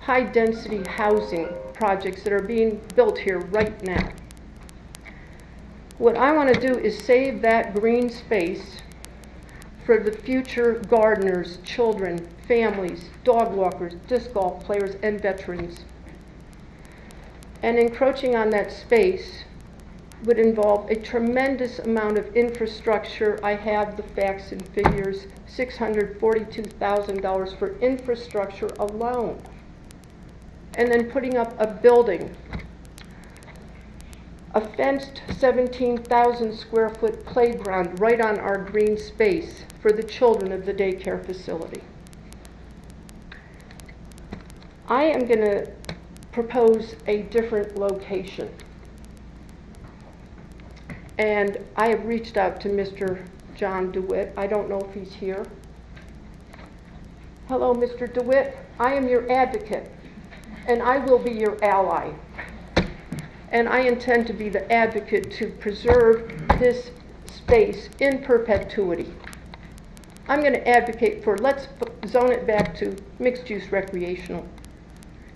high-density housing projects that are being built here right now. What I want to do is save that green space for the future gardeners, children, families, dog walkers, disc golf players, and veterans. And encroaching on that space would involve a tremendous amount of infrastructure. I have the facts and figures, $642,000 for infrastructure alone. And then putting up a building, a fenced 17,000 square foot playground right on our green space for the children of the daycare facility. I am going to propose a different location. And I have reached out to Mr. John DeWitt. I don't know if he's here. Hello, Mr. DeWitt. I am your advocate, and I will be your ally. And I intend to be the advocate to preserve this space in perpetuity. I'm going to advocate for let's zone it back to mixed-use recreational.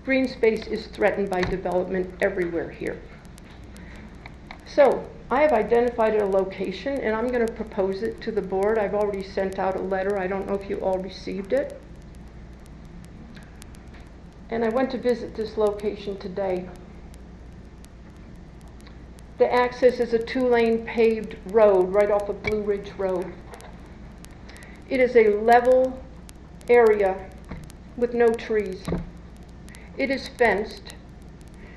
Green space is threatened by development everywhere here. So I have identified a location, and I'm going to propose it to the board. I've already sent out a letter. I don't know if you all received it. And I went to visit this location today. The access is a 2-lane paved road right off of Blue Ridge Road. It is a level area with no trees. It is fenced.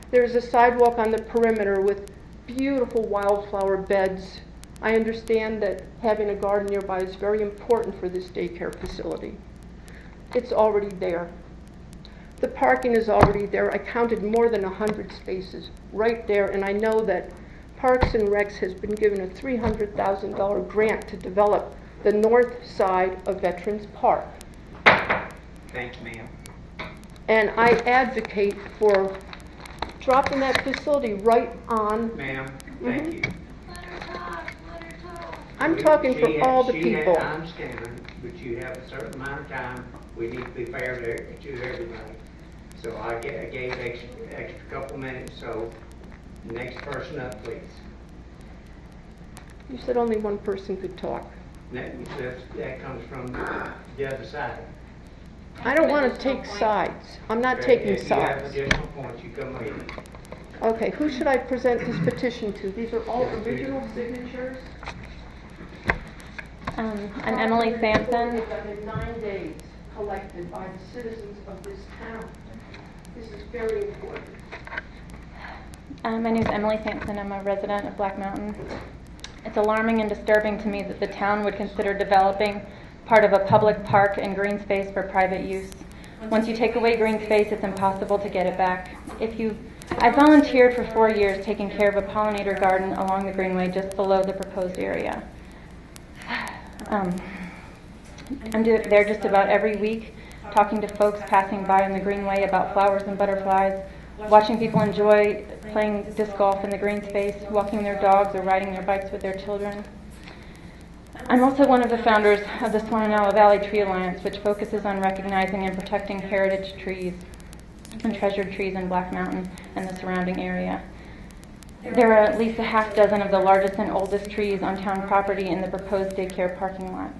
There is a sidewalk on the perimeter with beautiful wildflower beds. I understand that having a garden nearby is very important for this daycare facility. It's already there. The parking is already there. I counted more than 100 spaces right there, and I know that Parks and Recs has been given a $300,000 grant to develop the north side of Veterans Park.
Thank you, ma'am.
And I advocate for dropping that facility right on.
Ma'am, thank you.
I'm talking for all the people.
I understand, but you have a certain amount of time. We need to be fair to everybody. So I gave extra couple minutes, so next person up, please.
You said only one person could talk.
That comes from the other side.
I don't want to take sides. I'm not taking sides.
If you have additional points, you come in.
Okay, who should I present this petition to? These are all original signatures.
I'm Emily Sampson.
They've been 9 days collected by the citizens of this town. This is very important.
My name is Emily Sampson. I'm a resident of Black Mountain. It's alarming and disturbing to me that the town would consider developing part of a public park and green space for private use. Once you take away green space, it's impossible to get it back. I volunteered for 4 years taking care of a pollinator garden along the greenway just below the proposed area. I'm there just about every week, talking to folks passing by on the greenway about flowers and butterflies, watching people enjoy playing disc golf in the green space, walking their dogs or riding their bikes with their children. I'm also one of the founders of the Swannanoa Valley Tree Alliance, which focuses on recognizing and protecting heritage trees and treasured trees in Black Mountain and the surrounding area. There are at least a half dozen of the largest and oldest trees on town property in the proposed daycare parking lot.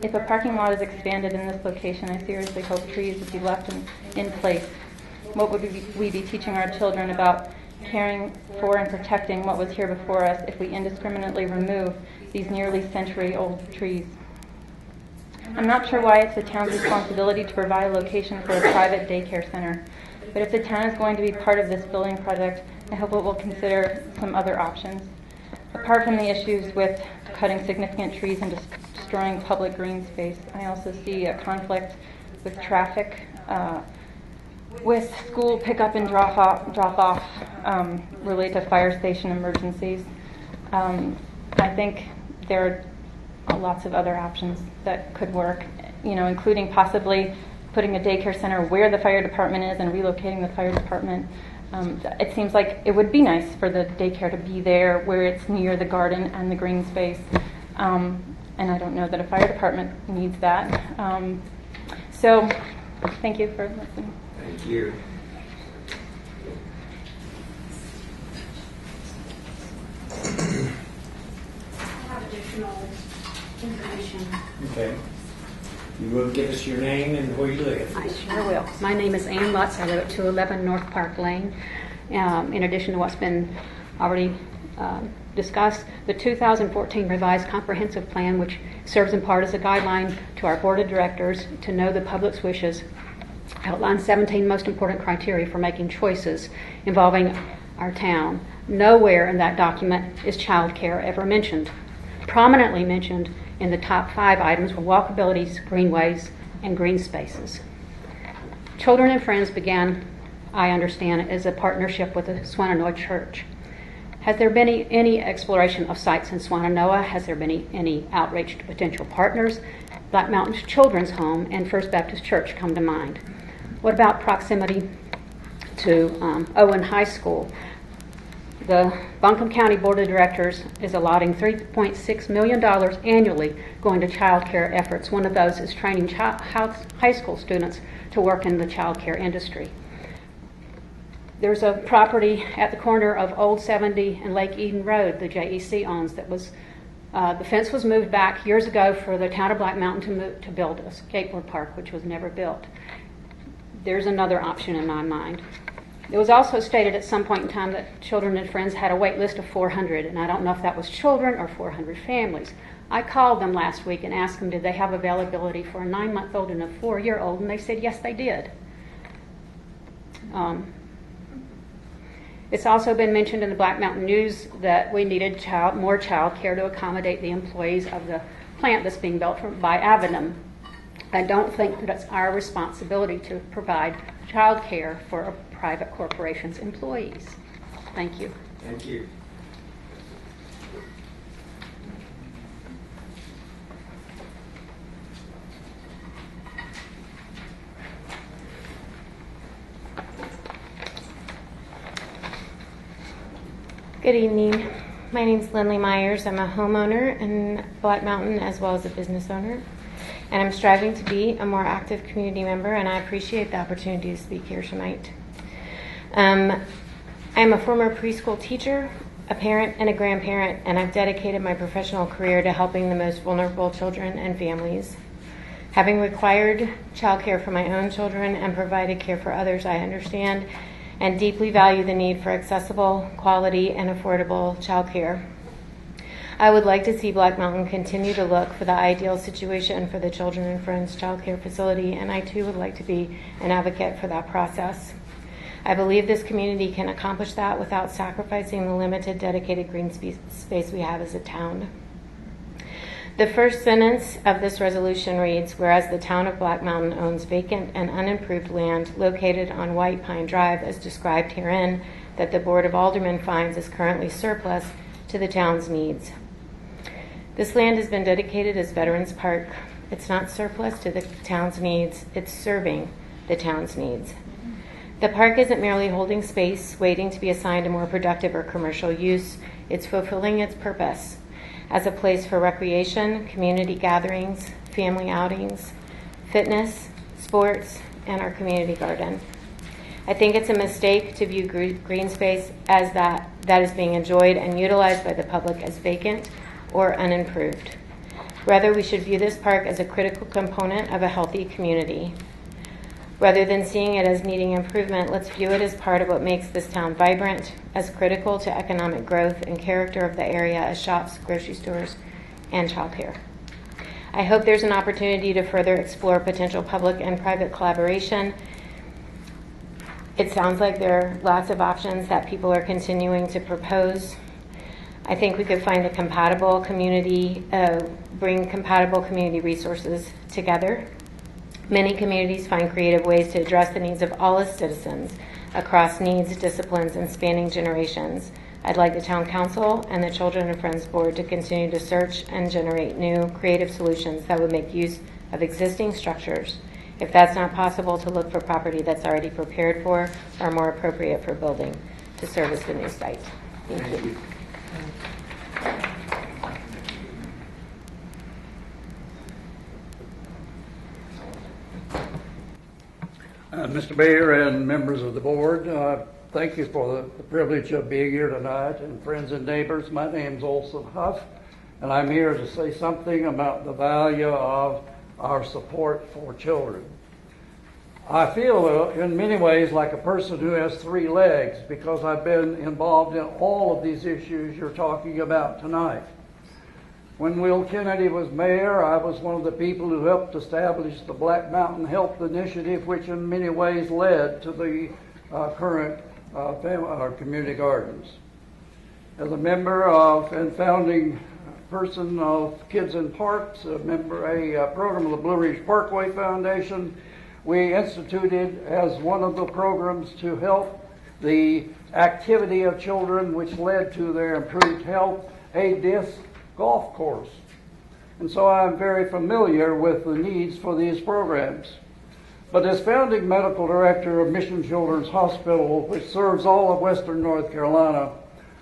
If a parking lot is expanded in this location, I seriously hope trees would be left in place. What would we be teaching our children about caring for and protecting what was here before us if we indiscriminately remove these nearly century-old trees? I'm not sure why it's the town's responsibility to provide a location for a private daycare center, but if the town is going to be part of this building project, I hope it will consider some other options. Apart from the issues with cutting significant trees and destroying public green space, I also see a conflict with traffic, with school pickup and drop off related to fire station emergencies. I think there are lots of other options that could work, including possibly putting a daycare center where the fire department is and relocating the fire department. It seems like it would be nice for the daycare to be there where it's near the garden and the green space. And I don't know that a fire department needs that. So thank you for listening.
Thank you.
I have additional information.
Okay. You will give us your name and where you live.
I sure will. My name is Ann Lutz. I live at 211 North Park Lane. In addition to what's been already discussed, the 2014 Revised Comprehensive Plan, which serves in part as a guideline to our Board of Directors to know the public's wishes, outlines 17 most important criteria for making choices involving our town. Nowhere in that document is child care ever mentioned. Prominently mentioned in the top 5 items were walkabilities, greenways, and green spaces. Children and Friends began, I understand, as a partnership with the Swannanoa Church. Has there been any exploration of sites in Swannanoa? Has there been any outreach to potential partners? Black Mountain Children's Home and First Baptist Church come to mind. What about proximity to Owen High School? The Buncombe County Board of Directors is allotting $3.6 million annually going to child care efforts. One of those is training high school students to work in the child care industry. There's a property at the corner of Old 70 and Lake Eden Road the JEC owns that was, the fence was moved back years ago for the town of Black Mountain to build a skateboard park, which was never built. There's another option in my mind. It was also stated at some point in time that Children and Friends had a wait list of 400, and I don't know if that was children or 400 families. I called them last week and asked them did they have availability for a 9-month-old and a 4-year-old, and they said yes, they did. It's also been mentioned in the Black Mountain News that we needed more child care to accommodate the employees of the plant that's being built by Avenum. I don't think that it's our responsibility to provide child care for a private corporation's employees. Thank you.
Thank you.
Good evening. My name is Lindley Myers. I'm a homeowner in Black Mountain as well as a business owner. And I'm striving to be a more active community member, and I appreciate the opportunity to speak here tonight. I'm a former preschool teacher, a parent, and a grandparent, and I've dedicated my professional career to helping the most vulnerable children and families. Having required child care for my own children and provided care for others, I understand and deeply value the need for accessible, quality, and affordable child care. I would like to see Black Mountain continue to look for the ideal situation for the Children and Friends child care facility, and I too would like to be an advocate for that process. I believe this community can accomplish that without sacrificing the limited dedicated green space we have as a town. The first sentence of this resolution reads, whereas the town of Black Mountain owns vacant and unimproved land located on White Pine Drive as described herein, that the Board of Aldermen finds is currently surplus to the town's needs. This land has been dedicated as Veterans Park. It's not surplus to the town's needs, it's serving the town's needs. The park isn't merely holding space, waiting to be assigned a more productive or commercial use. It's fulfilling its purpose as a place for recreation, community gatherings, family outings, fitness, sports, and our community garden. I think it's a mistake to view green space as that is being enjoyed and utilized by the public as vacant or unimproved. Rather, we should view this park as a critical component of a healthy community. Rather than seeing it as needing improvement, let's view it as part of what makes this town vibrant, as critical to economic growth and character of the area as shops, grocery stores, and childcare. I hope there's an opportunity to further explore potential public and private collaboration. It sounds like there are lots of options that people are continuing to propose. I think we could find a compatible community, bring compatible community resources together. Many communities find creative ways to address the needs of all its citizens across needs, disciplines, and spanning generations. I'd like the Town Council and the Children and Friends Board to continue to search and generate new creative solutions that would make use of existing structures. If that's not possible, to look for property that's already prepared for or more appropriate for building to service the new site. Thank you.
Mr. Mayor and members of the board, thank you for the privilege of being here tonight. And friends and neighbors, my name's Olson Huff, and I'm here to say something about the value of our support for children. I feel in many ways like a person who has 3 legs because I've been involved in all of these issues you're talking about tonight. When Will Kennedy was mayor, I was one of the people who helped establish the Black Mountain Health Initiative, which in many ways led to the current community gardens. As a member of and founding person of Kids in Parks, a program of the Blue Ridge Parkway Foundation, we instituted as one of the programs to help the activity of children, which led to their improved health, a disc golf course. And so I'm very familiar with the needs for these programs. But as founding medical director of Mission Children's Hospital, which serves all of Western North Carolina,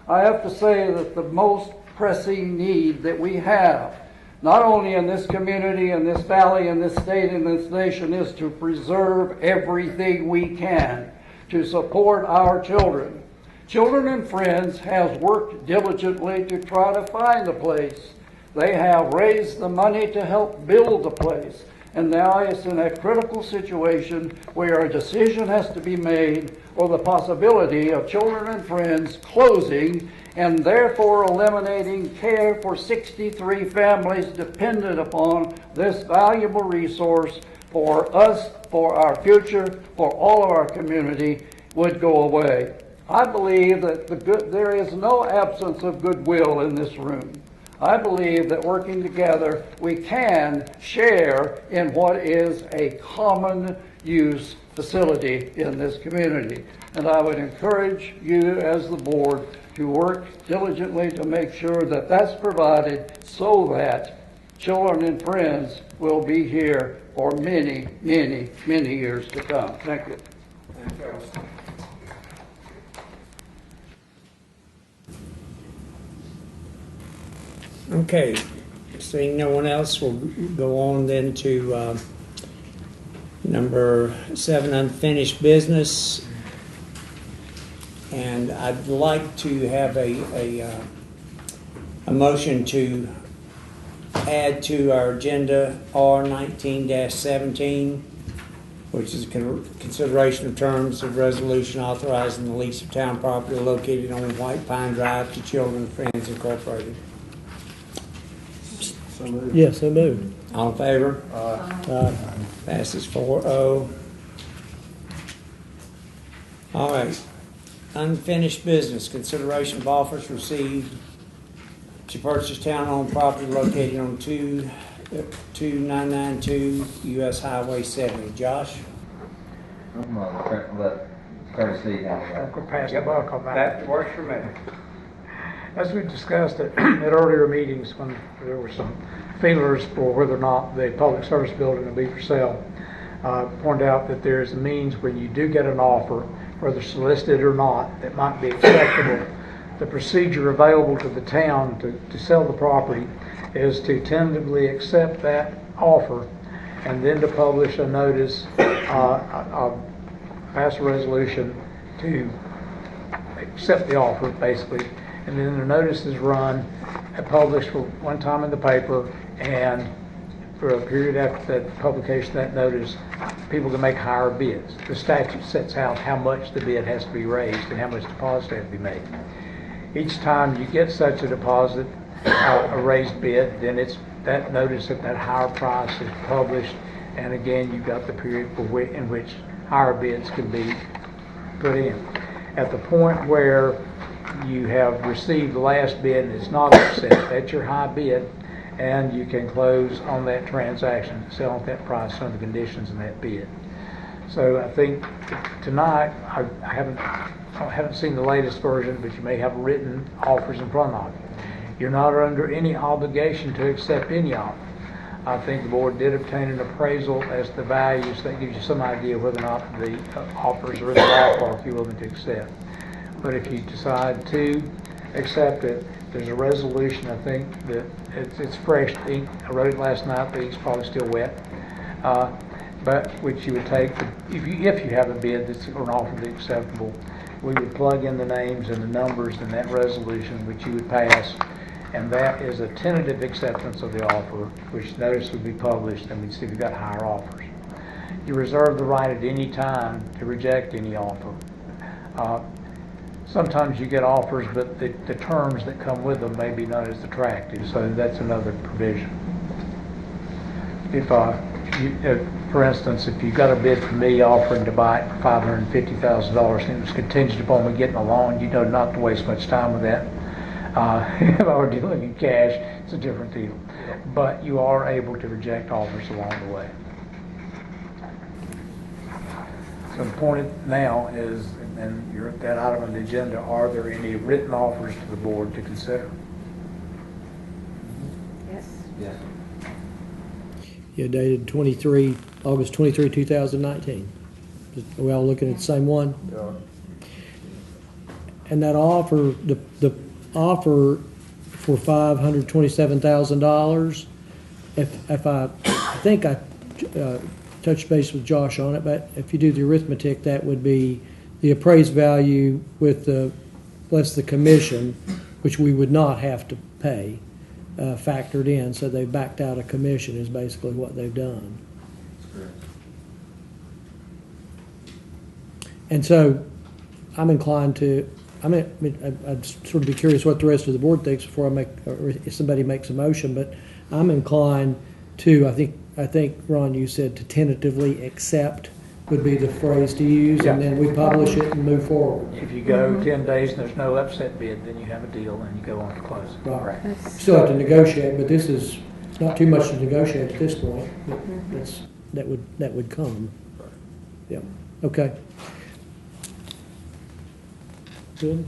I have to say that the most pressing need that we have, not only in this community, in this valley, in this state, in this nation, is to preserve everything we can to support our children. Children and Friends has worked diligently to try to find a place. They have raised the money to help build the place. And now it's in a critical situation where a decision has to be made, or the possibility of Children and Friends closing and therefore eliminating care for 63 families dependent upon this valuable resource for us, for our future, for all of our community, would go away. I believe that there is no absence of goodwill in this room. I believe that working together we can share in what is a common use facility in this community. And I would encourage you as the board to work diligently to make sure that that's provided so that Children and Friends will be here for many, many, many years to come. Thank you.
Okay, seeing no one else, we'll go on then to number 7, unfinished business. And I'd like to have a motion to add to our agenda R19-17, which is consideration of terms of resolution authorizing the lease of town property located on White Pine Drive to Children and Friends Incorporated.
Yes, so moved.
All in favor? Aye. Passes 4-0. All right. Unfinished business. Consideration of offers received to purchase town-owned property located on 2992 U.S. Highway 70. Josh?
I'm gonna let Curtis see how
I'm going to pass the buck on that.
That works for me.
As we discussed at earlier meetings when there were some feelers for whether or not the public service building will be for sale, pointed out that there's a means when you do get an offer, whether solicited or not, that might be acceptable. The procedure available to the town to sell the property is to tentatively accept that offer and then to publish a notice, pass a resolution to accept the offer, basically. And then the notice is run and published for one time in the paper, and for a period after that publication of that notice, people can make higher bids. The statute sets out how much the bid has to be raised and how much deposit has to be made. Each time you get such a deposit, a raised bid, then it's that notice at that higher price is published, and again you've got the period in which higher bids can be put in. At the point where you have received the last bid and it's not accepted, that's your high bid, and you can close on that transaction, sell at that price under the conditions in that bid. So I think tonight, I haven't seen the latest version, but you may have written offers in front of you. You're not under any obligation to accept any offer. I think the board did obtain an appraisal as to the values. So that gives you some idea whether or not the offers are in the ballpark you're willing to accept. But if you decide to accept it, there's a resolution, I think, that it's fresh ink. I wrote it last night, the ink's probably still wet. But which you would take, if you have a bid that's an offer that's acceptable, we would plug in the names and the numbers in that resolution, which you would pass, and that is a tentative acceptance of the offer, which notice would be published, and we'd see if you've got higher offers. You reserve the right at any time to reject any offer. Sometimes you get offers, but the terms that come with them may be not as attractive, so that's another provision. If for instance, if you got a bid from me offering to buy it for $550,000 and it was contingent upon me getting a loan, you know not to waste much time with that. If I were dealing in cash, it's a different deal. But you are able to reject offers along the way. So the point now is, and you're at that item on the agenda, are there any written offers to the board to consider?
Yes.
Yes.
Yeah, dated August 23, 2019. Are we all looking at the same one?
and that offer, the offer for $527,000, if I think I touched base with Josh on it, but if you do the arithmetic, that would be the appraised value with the less the commission, which we would not have to pay, factored in. So they backed out a commission is basically what they've done. And so I'm inclined to, I'd sort of be curious what the rest of the board thinks before I make, or if somebody makes a motion, but I'm inclined to, I think, Ron, you said to tentatively accept would be the phrase to use, and then we publish it and move forward.
If you go 10 days and there's no upset bid, then you have a deal and you go on to close it.
Right. Still have to negotiate, but this is not too much to negotiate at this point. But that would come. Yeah. Okay. Good.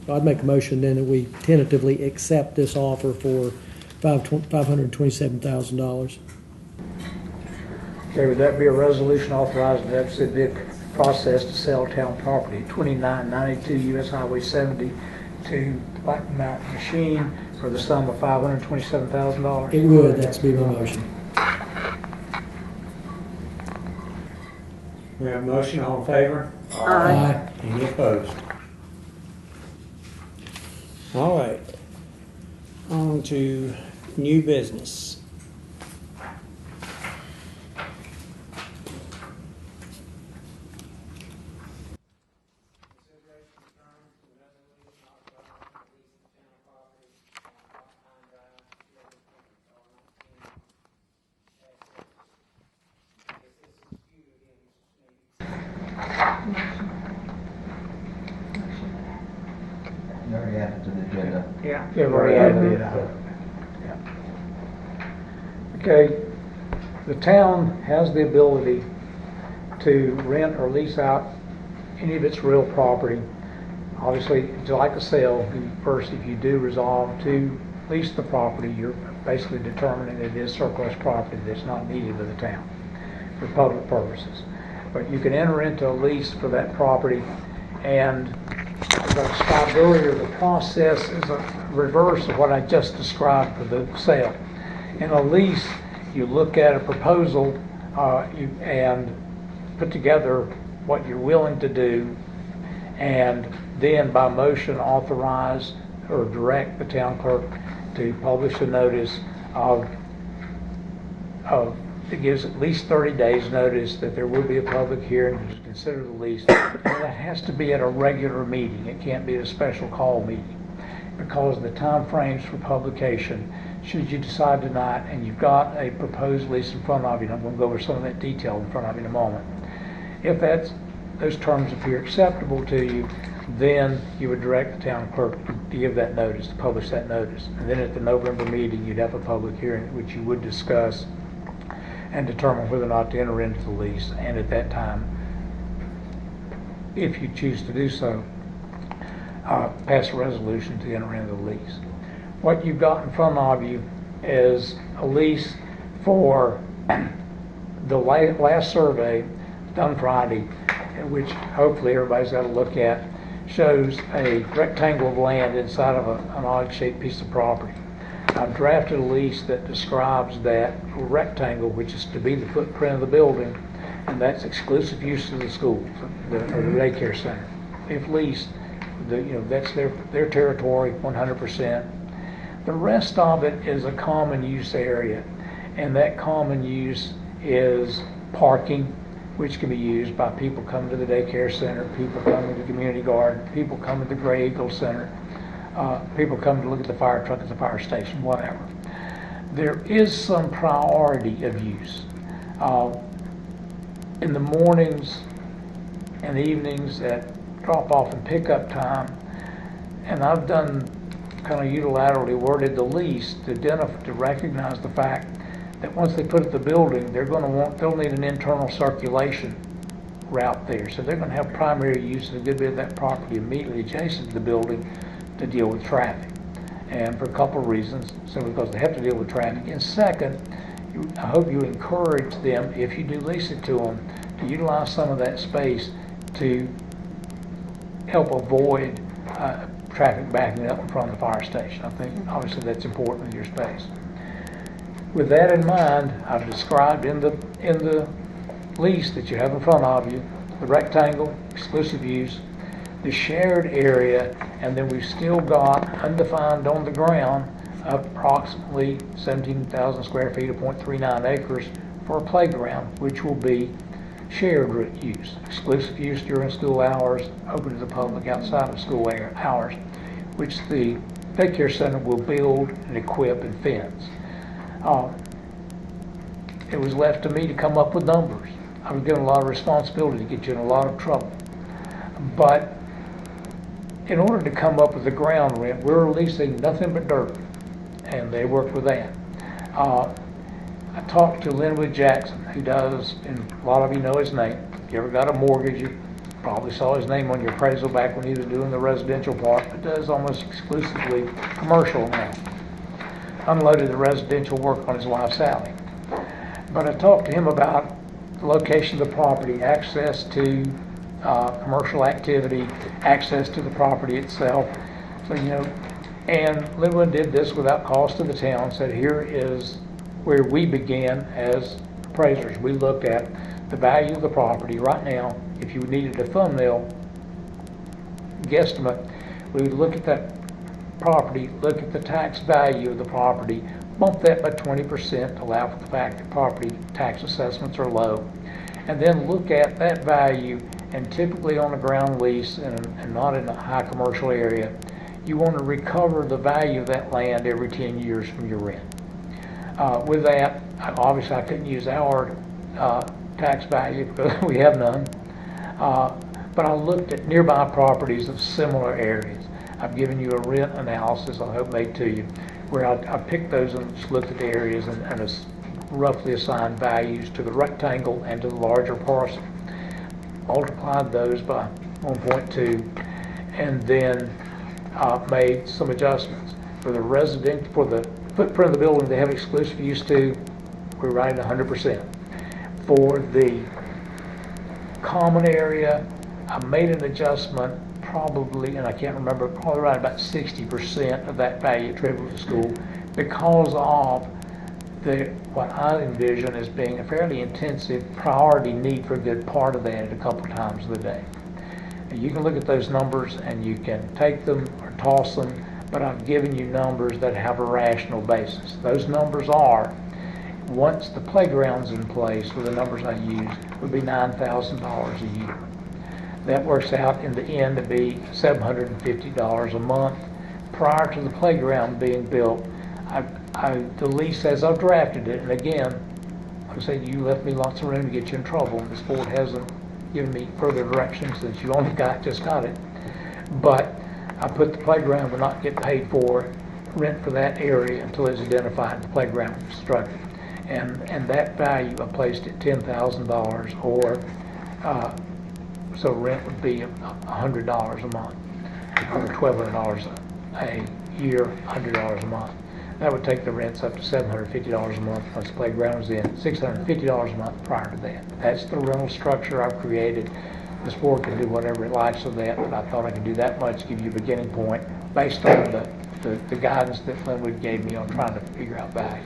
I'd make a motion then that we tentatively accept this offer for $527,000.
Okay, would that be a resolution authorizing the deficit bid process to sell town property, 2992 U.S. Highway 70 to Black Mountain Machine for the sum of $527,000?
It would. That's be my motion.
We have a motion. All in favor?
Aye.
Any opposed? All right. On to new business.
You already added to the agenda.
Yeah, we've already added it. Yeah. Okay, the town has the ability to rent or lease out any of its real property. Obviously, if you like a sale, first, if you do resolve to lease the property, you're basically determining that it is surplus property that's not needed by the town for public purposes. But you can enter into a lease for that property, and as I described earlier, the process is a reverse of what I just described for the sale. In a lease, you look at a proposal and put together what you're willing to do, and then by motion authorize or direct the town clerk to publish a notice it gives at least 30 days notice that there will be a public hearing to consider the lease, and that has to be at a regular meeting. It can't be a special call meeting because of the time frames for publication. Should you decide tonight and you've got a proposed lease in front of you, and I'm going to go over some of that detail in front of you in a moment. If those terms appear acceptable to you, then you would direct the town clerk to give that notice, to publish that notice. And then at the November meeting, you'd have a public hearing which you would discuss and determine whether or not to enter into the lease. And at that time, if you choose to do so, pass a resolution to enter into the lease. What you've got in front of you is a lease for the last survey done Friday, which hopefully everybody's got to look at, shows a rectangle of land inside of an odd-shaped piece of property. I've drafted a lease that describes that rectangle, which is to be the footprint of the building, and that's exclusive use of the schools or the daycare center. If leased, that's their territory 100%. The rest of it is a common use area, and that common use is parking, which can be used by people coming to the daycare center, people coming to the community garden, people coming to the Gray Eagle Center, people coming to look at the fire truck at the fire station, whatever. There is some priority of use. In the mornings and evenings at drop-off and pickup time, and I've done kind of unilaterally worded the lease to recognize the fact that once they put up the building, they'll need an internal circulation route there. So they're going to have primary use of a good bit of that property immediately adjacent to the building to deal with traffic. And for a couple of reasons. So because they have to deal with traffic. And second, I hope you encourage them, if you do lease it to them, to utilize some of that space to help avoid traffic backing up in front of the fire station. I think obviously that's important with your space. With that in mind, I've described in the lease that you have in front of you, the rectangle, exclusive use, the shared area, and then we've still got undefined on the ground approximately 17,000 square feet of 0.39 acres for a playground, which will be shared use, exclusive use during school hours, open to the public outside of school hours, which the daycare center will build and equip and fence. It was left to me to come up with numbers. I was given a lot of responsibility to get you in a lot of trouble. But in order to come up with the ground rent, we're releasing nothing but dirt, and they worked with that. I talked to Linwood Jackson, who does, and a lot of you know his name. If you ever got a mortgage, you probably saw his name on your appraisal back when he was doing the residential part, but does almost exclusively commercial now. Unloaded the residential work on his wife Sally. But I talked to him about the location of the property, access to commercial activity, access to the property itself. So, and Linwood did this without cost to the town, said here is where we began as appraisers. We looked at the value of the property right now. If you needed a thumbnail guesstimate, we would look at that property, look at the tax value of the property, bump that by 20% to allow for the fact that property tax assessments are low, and then look at that value. And typically on a ground lease and not in a high commercial area, you want to recover the value of that land every 10 years from your rent. With that, obviously I couldn't use our tax value because we have none, but I looked at nearby properties of similar areas. I've given you a rent analysis, I hope made to you, where I picked those and just looked at the areas and roughly assigned values to the rectangle and to the larger parcel. Multiplied those by 1.2 and then made some adjustments. For the footprint of the building they have exclusive use to, we're right at 100%. For the common area, I made an adjustment probably, and I can't remember, probably right about 60% of that value attributable to school because of what I envision as being a fairly intensive priority need for a good part of that at a couple times of the day. And you can look at those numbers and you can take them or toss them, but I've given you numbers that have a rational basis. Those numbers are, once the playground's in place, with the numbers I used, would be $9,000 a year. That works out in the end to be $750 a month. Prior to the playground being built, the lease as I've drafted it, and again, like I said, you left me lots of room to get you in trouble. This board hasn't given me further direction since you only just got it. But I put the playground will not get paid for rent for that area until it's identified and the playground is constructed. And that value I placed at $10,000 or so rent would be $100 a month or $1,200 a year, $100 a month. That would take the rents up to $750 a month once the playground was in, $650 a month prior to that. That's the rental structure I've created. This board can do whatever it likes with that, but I thought I could do that much, give you a beginning point based on the guidance that Linwood gave me on trying to figure out values.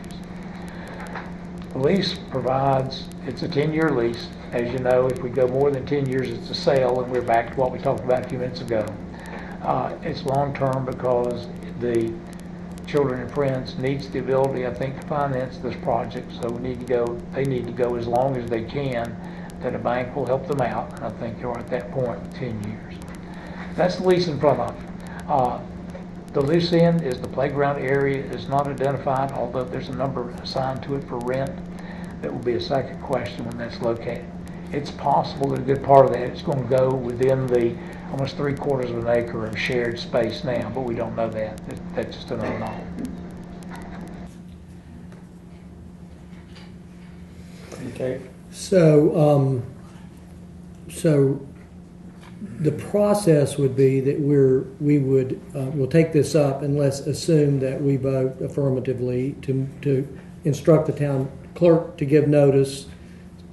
The lease provides, it's a 10-year lease. As you know, if we go more than 10 years, it's a sale, and we're back to what we talked about a few minutes ago. It's long-term because the Children and Friends needs the ability, I think, to finance this project, so they need to go as long as they can, that a bank will help them out, and I think you're at that point in 10 years. That's the lease in front of you. The loose end is the playground area is not identified, although there's a number assigned to it for rent. That will be a second question when that's located. It's possible that a good part of that is going to go within the almost 3/4 of an acre of shared space now, but we don't know that. That's just an unknown.
Okay.
So the process would be that we'll take this up, and let's assume that we vote affirmatively to instruct the town clerk to give notice,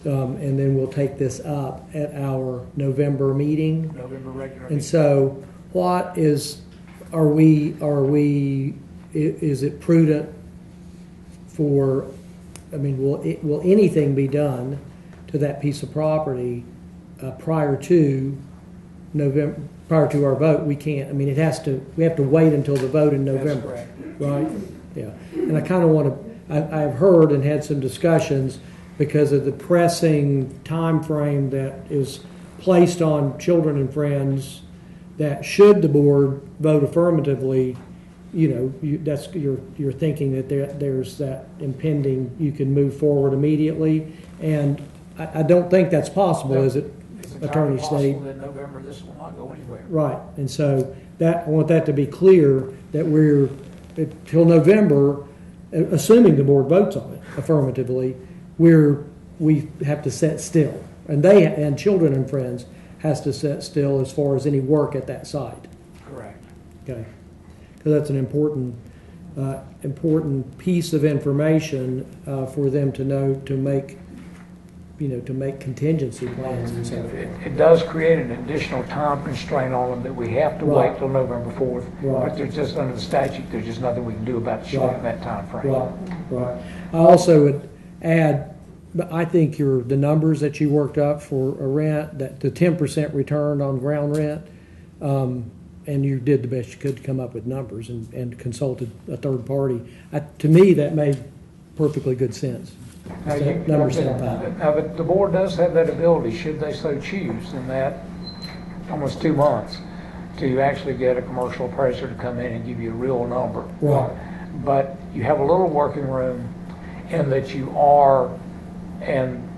and then we'll take this up at our November meeting.
November regular
And
meeting.
so what is, is it prudent for, I mean, will anything be done to that piece of property prior to November, prior to our vote? We can't, I mean, we have to wait until the vote in November.
That's correct.
Right? Yeah. And I kind of want to, I've heard and had some discussions because of the pressing time frame that is placed on Children and Friends, that should the board vote affirmatively, you're thinking that there's that impending, you can move forward immediately. And I don't think that's possible, is it, Attorney State?
That November this will not go anywhere.
Right. And so I want that to be clear, that we're, till November, assuming the board votes on it affirmatively, we have to sit still. And Children and Friends has to sit still as far as any work at that site.
Correct.
Okay. Because that's an important piece of information for them to know, to make contingency plans and so forth.
It does create an additional time constraint on them that we have to wait till November 4th.
Right.
But there's just, under the statute, there's just nothing we can do about shortening that time frame.
Right. I also would add, I think the numbers that you worked up for a rent, that the 10% return on ground rent, and you did the best you could to come up with numbers and consulted a third party. To me, that made perfectly good sense.
Now, but the board does have that ability, should they so choose, in that almost 2 months, to actually get a commercial appraiser to come in and give you a real number.
Right.
But you have a little working room in that you are, and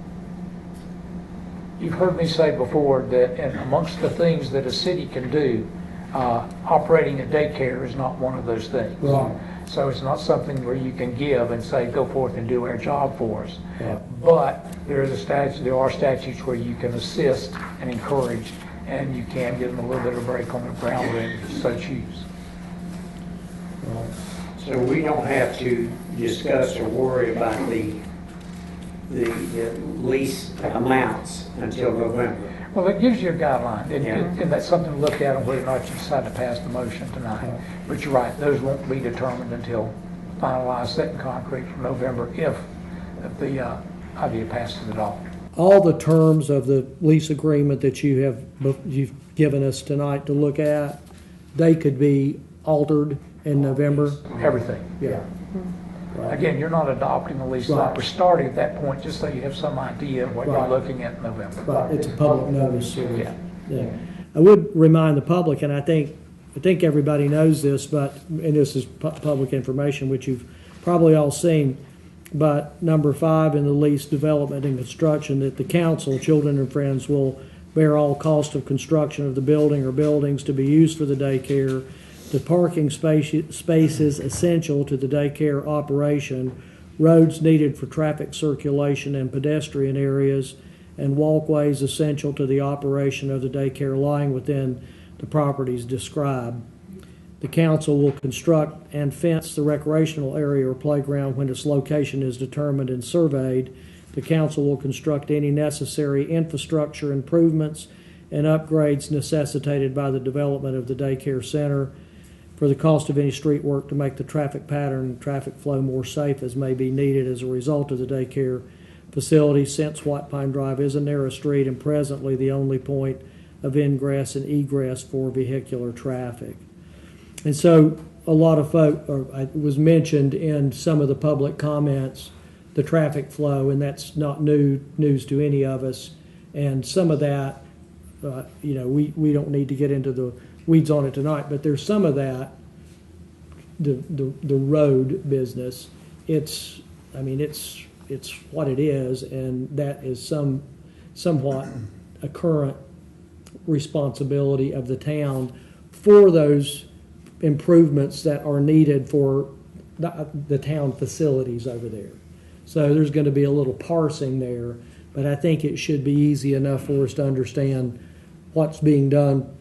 you've heard me say before that, and amongst the things that a city can do, operating a daycare is not one of those things.
Right.
So it's not something where you can give and say, go forth and do our job for us.
Yeah.
But there are statutes where you can assist and encourage, and you can give them a little bit of a break on the ground rent if you so choose.
So we don't have to discuss or worry about the lease amounts until November.
Well, it gives you a guideline,
Yeah.
and that's something to look at on whether or not you decide to pass the motion tonight. But you're right, those won't be determined until finalized, set in concrete for November, if the idea passes at all.
All the terms of the lease agreement that you've given us tonight to look at, they could be altered in November?
Everything.
Yeah. Right.
Again, you're not adopting the lease,
Right.
we're starting at that point, just so you have some idea of what
Right.
you're looking at in November.
Right, it's a public notice. Sort of.
Yeah.
Yeah. I would remind the public, and I think everybody knows this, but, and this is public information, which you've probably all seen, but number 5 in the lease, development and construction, that the council, Children and Friends, will bear all cost of construction of the building or buildings to be used for the daycare. The parking spaces essential to the daycare operation, roads needed for traffic circulation and pedestrian areas, and walkways essential to the operation of the daycare lying within the properties described. The council will construct and fence the recreational area or playground when its location is determined and surveyed. The council will construct any necessary infrastructure improvements and upgrades necessitated by the development of the daycare center, for the cost of any street work to make the traffic pattern and traffic flow more safe as may be needed as a result of the daycare facility, since White Pine Drive is a narrow street and presently the only point of ingress and egress for vehicular traffic. And so a lot of it was mentioned in some of the public comments, the traffic flow, and that's not news to any of us. And some of that, we don't need to get into the weeds on it tonight, but there's some of that, the road business. It's what it is, and that is somewhat a current responsibility of the town for those improvements that are needed for the town facilities over there. So there's going to be a little parsing there, but I think it should be easy enough for us to understand what's being done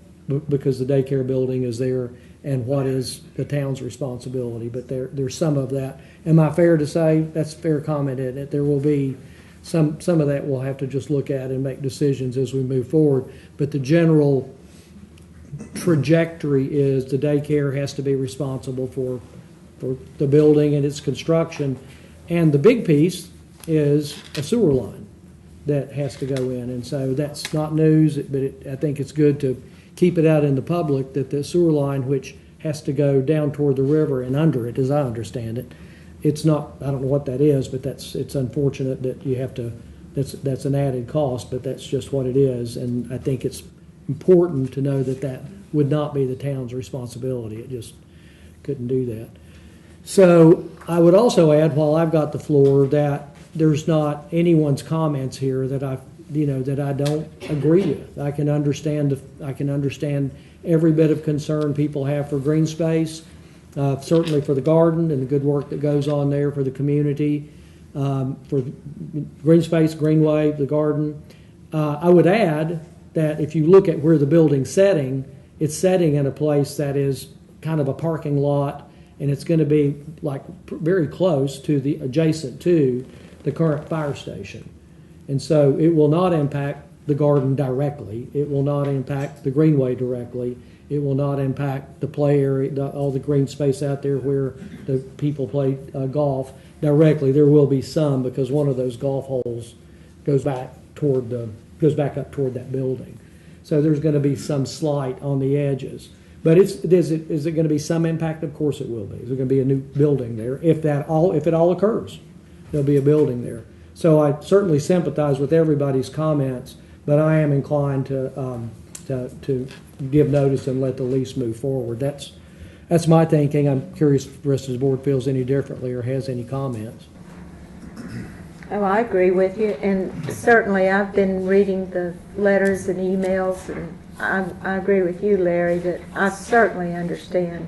because the daycare building is there and what is the town's responsibility. But there's some of that. Am I fair to say? That's a fair comment, isn't it? There will be some of that we'll have to just look at and make decisions as we move forward. But the general trajectory is the daycare has to be responsible for the building and its construction. And the big piece is a sewer line that has to go in. And so that's not news, but I think it's good to keep it out in the public that the sewer line, which has to go down toward the river and under it, as I understand it, it's not, I don't know what that is, but it's unfortunate that you have to, that's an added cost, but that's just what it is. And I think it's important to know that that would not be the town's responsibility. It just couldn't do that. So I would also add, while I've got the floor, that there's not anyone's comments here that I don't agree with. I can understand every bit of concern people have for green space, certainly for the garden and the good work that goes on there for the community, for green space, greenway, the garden. I would add that if you look at where the building's setting, it's setting in a place that is kind of a parking lot, and it's going to be like very close to the adjacent to the current fire station. And so it will not impact the garden directly. It will not impact the greenway directly. It will not impact the play area, all the green space out there where the people play golf directly. There will be some, because one of those golf holes goes back up toward that building. So there's going to be some slight on the edges. But is it going to be some impact? Of course it will be. There's going to be a new building there. If it all occurs, there'll be a building there. So I certainly sympathize with everybody's comments, but I am inclined to give notice and let the lease move forward. That's my thinking. I'm curious if the rest of the board feels any differently or has any comments.
Oh, I agree with you, and certainly I've been reading the letters and emails, and I agree with you, Larry, that I certainly understand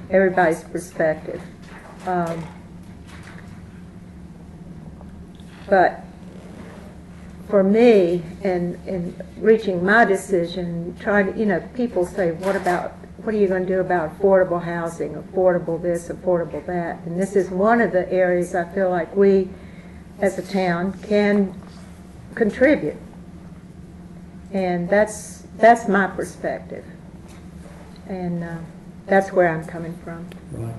everybody's perspective. But for me, in reaching my decision, trying to, people say, what are you going to do about affordable housing, affordable this, affordable that? And this is one of the areas I feel like we, as a town, can contribute. And that's my perspective. And that's where I'm coming from.
Right.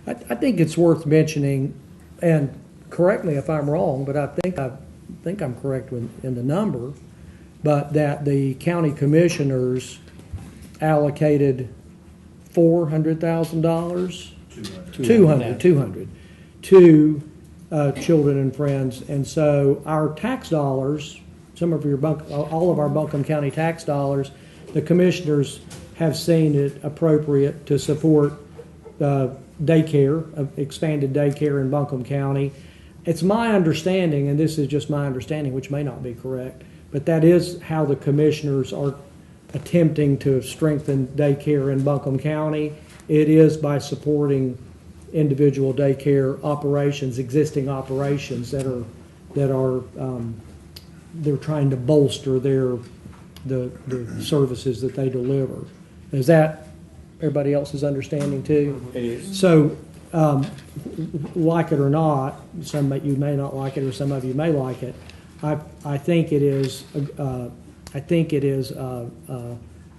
I think it's worth mentioning, and correct me if I'm wrong, but I think I'm correct in the number, but that the county commissioners allocated $400,000, 200 to children and friends, and so our tax dollars, all of our Buncombe County tax dollars, the commissioners have seen it appropriate to support daycare, expanded daycare in Buncombe County. It's my understanding, and this is just my understanding, which may not be correct, but that is how the commissioners are attempting to strengthen daycare in Buncombe County. It is by supporting individual daycare operations, existing operations that are they're trying to bolster the services that they deliver. Is that everybody else's understanding too?
It is.
So, like it or not, you may not like it, or some of you may like it. I think it is.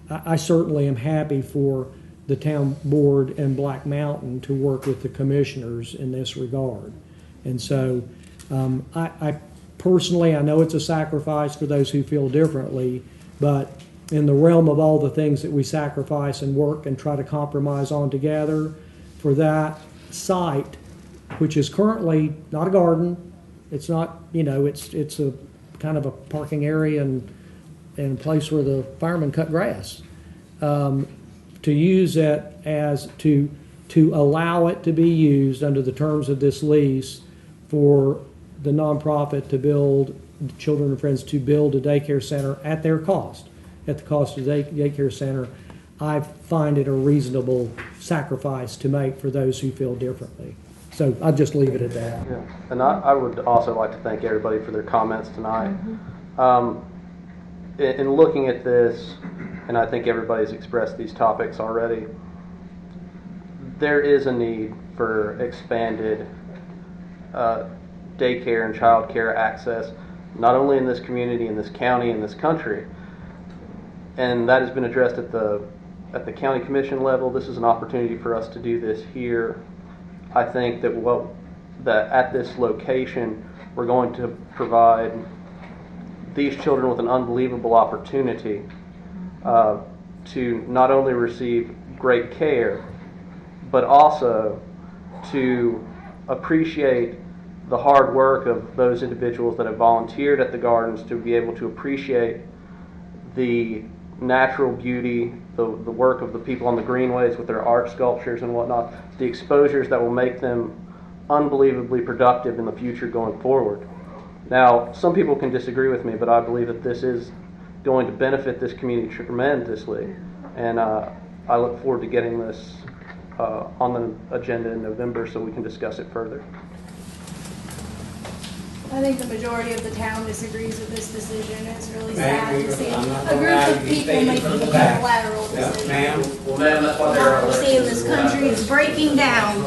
I certainly am happy for the town board and Black Mountain to work with the commissioners in this regard. And so, I personally, I know it's a sacrifice for those who feel differently, but in the realm of all the things that we sacrifice and work and try to compromise on together, for that site, which is currently not a garden, it's not, it's a kind of a parking area and a place where the firemen cut grass, to use it as to allow it to be used under the terms of this lease for the nonprofit to build, Children and Friends to build a daycare center at their cost, at the cost of the daycare center. I find it a reasonable sacrifice to make for those who feel differently. So I'll just leave it at that.
Yeah. And I would also like to thank everybody for their comments tonight. In looking at this, and I think everybody's expressed these topics already, there is a need for expanded daycare and child care access, not only in this community, in this county, in this country. And that has been addressed at the at the county commission level. This is an opportunity for us to do this here. I think that at this location, we're going to provide these children with an unbelievable opportunity to not only receive great care, but also to appreciate the hard work of those individuals that have volunteered at the gardens, to be able to appreciate the natural beauty, the work of the people on the greenways with their art sculptures and whatnot, the exposures that will make them unbelievably productive in the future going forward. Now, some people can disagree with me, but I believe that this is going to benefit this community tremendously, and I look forward to getting this on the agenda in November so we can discuss it further.
I think the majority of the town disagrees with this decision. It's really
Ma'am,
sad to see
I'm not
a
gonna
group
allow
of
you to
people
speak
making
from the
a
back.
unilateral
Yeah,
decision.
ma'am.
Well, ma'am, that's why there are
Democracy in
elections.
this country is breaking down.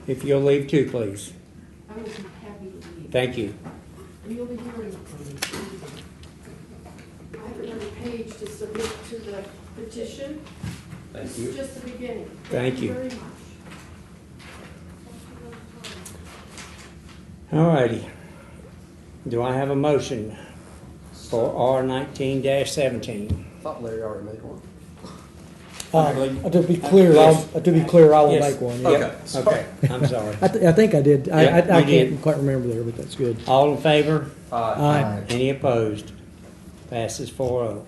If you'll leave too, please.
I would be happy to leave.
Thank you.
And you'll be hearing from me. I have another page to submit to the petition.
Thank
This
you.
is just the beginning.
Thank you.
very much.
All righty. Do I have a motion for R19-17?
I thought Larry already made one.
To be clear, I will
Yes.
make one.
Okay.
Yeah.
Okay, I'm sorry.
I think I did.
Yeah,
I
you
can't
did.
quite remember there, but that's good.
All in favor?
Aye.
Any opposed? Passes 4-0.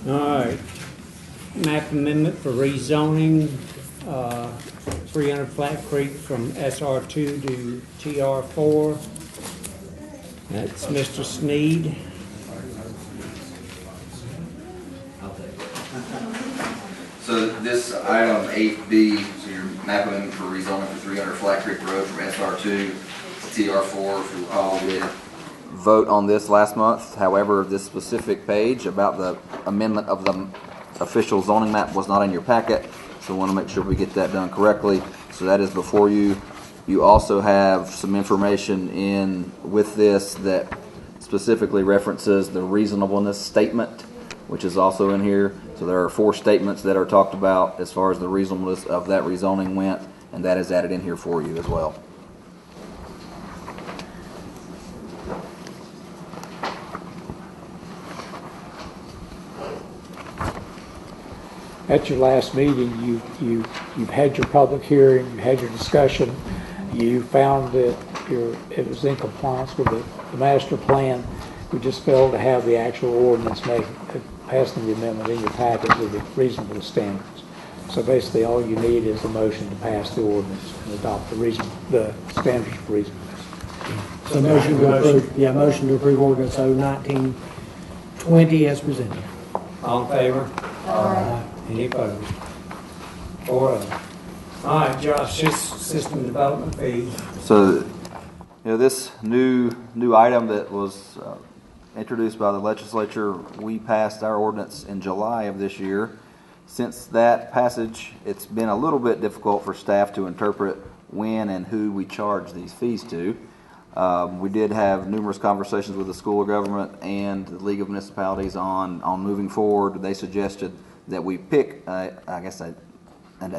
All right. Map amendment for rezoning, 300 Flat Creek from SR2 to TR4. That's Mr. Sneed.
So this item 8B, so your map amendment for rezoning for 300 Flat Creek Road from SR2 to TR4, if you recall, we did vote on this last month. However, this specific page about the amendment of the official zoning map was not in your packet, so I want to make sure we get that done correctly. So that is before you. You also have some information in with this that specifically references the reasonableness statement, which is also in here. So there are 4 statements that are talked about as far as the reasonableness of that rezoning went, and that is added in here for you as well.
At your last meeting, you've had your public hearing, you had your discussion, you found that it was in compliance with the master plan. We just failed to have the actual ordinance passing the amendment in your packet with the reasonable standards. So basically, all you need is a motion to pass the ordinance and adopt the standards for reasonableness.
So motion to approve ordinance 019-20 as presented.
All in favor?
Aye.
Any opposed? 4-0. All right, Josh, this system development fee.
So, this new item that was introduced by the legislature, we passed our ordinance in July of this year. Since that passage, it's been a little bit difficult for staff to interpret when and who we charge these fees to. We did have numerous conversations with the School of Government and the League of Municipalities on moving forward. They suggested that we pick, a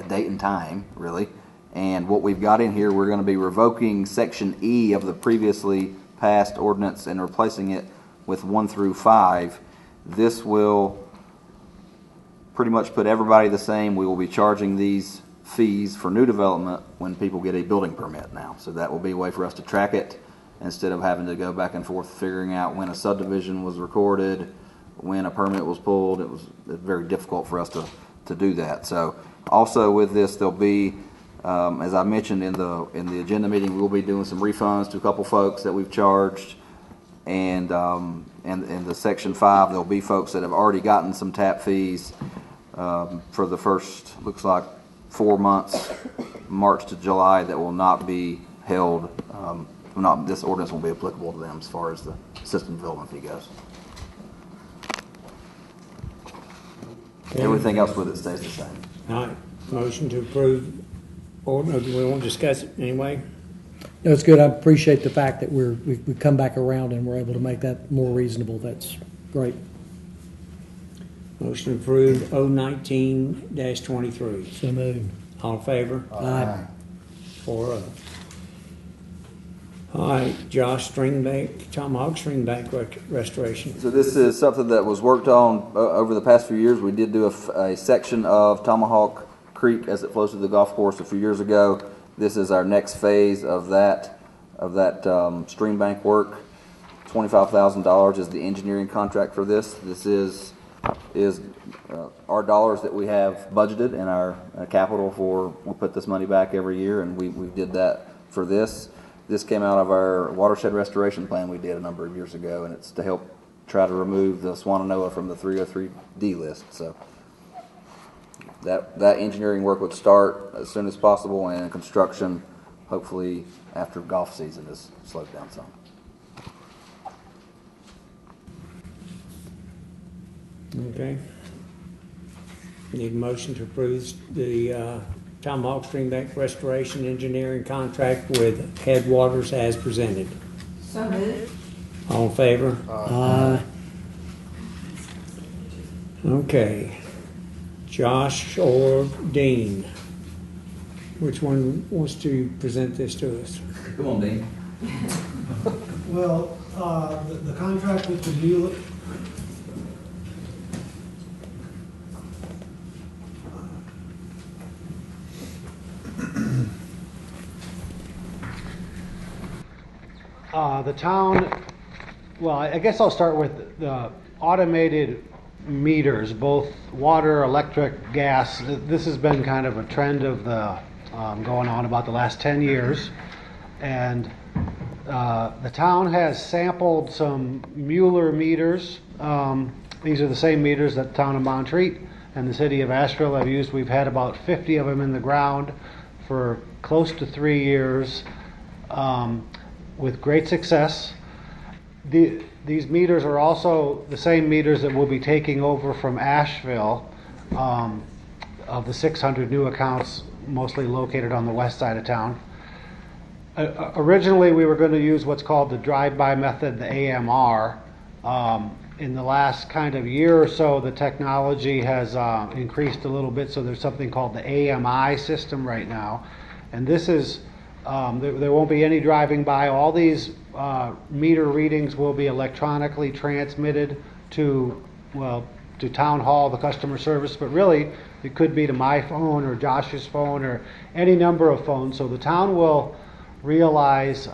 date and time, really. And what we've got in here, we're going to be revoking Section E of the previously passed ordinance and replacing it with 1 through 5. This will pretty much put everybody the same. We will be charging these fees for new development when people get a building permit now. So that will be a way for us to track it instead of having to go back and forth figuring out when a subdivision was recorded, when a permit was pulled. It was very difficult for us to do that. So also with this, there'll be, as I mentioned in the agenda meeting, we'll be doing some refunds to a couple folks that we've charged. And in the Section 5, there'll be folks that have already gotten some tap fees for the first, looks like, 4 months, March to July, that will not be held. This ordinance won't be applicable to them as far as the system development fee goes. Everything else with it stays the same.
All right, motion to approve, or no, do we want to discuss it anyway?
No, it's good. I appreciate the fact that we've come back around and we're able to make that more reasonable. That's great.
Motion to approve 019-23.
So moved.
All in favor?
Aye.
4-0. All right, Josh, Tomahawk stringback restoration.
So this is something that was worked on over the past few years. We did do a section of Tomahawk Creek as it flows through the golf course a few years ago. This is our next phase of that stream bank work. $25,000 is the engineering contract for this. This is our dollars that we have budgeted in our capital for. We'll put this money back every year, and we did that for this. This came out of our watershed restoration plan we did a number of years ago, and it's to help try to remove the Swannanoa from the 303D list. So that engineering work would start as soon as possible, and construction hopefully after golf season is slowed down some.
Okay. Need a motion to approve the Tomahawk Stringback Restoration Engineering Contract with Headwaters as presented.
So moved.
All in favor?
Aye.
Okay. Josh or Dean? Which one wants to present this to us?
Come on, Dean.
Well, the contract with the Mueller. The town, well, I guess I'll start with the automated meters, both water, electric, gas. This has been kind of a trend of the going on about the last 10 years. And the town has sampled some Mueller meters. These are the same meters that the town of Montreat and the city of Asheville have used. We've had about 50 of them in the ground for close to 3 years. With great success. These meters are also the same meters that we'll be taking over from Asheville, of the 600 new accounts, mostly located on the west side of town. Originally, we were going to use what's called the drive-by method, the AMR. In the last kind of year or so, the technology has increased a little bit, so there's something called the AMI system right now. And this is there won't be any driving by. All these meter readings will be electronically transmitted to town hall, the customer service, but really it could be to my phone or Josh's phone or any number of phones. So the town will realize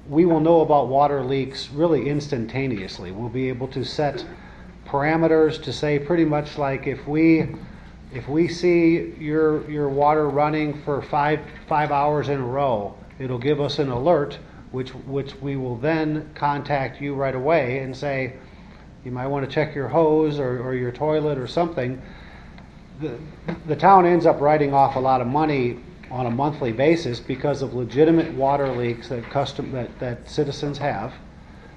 we will know about water leaks really instantaneously. We'll be able to set parameters to say pretty much like if we see your water running for five hours in a row, it'll give us an alert, which we will then contact you right away and say, you might want to check your hose or your toilet or something. The town ends up writing off a lot of money on a monthly basis because of legitimate water leaks that citizens have.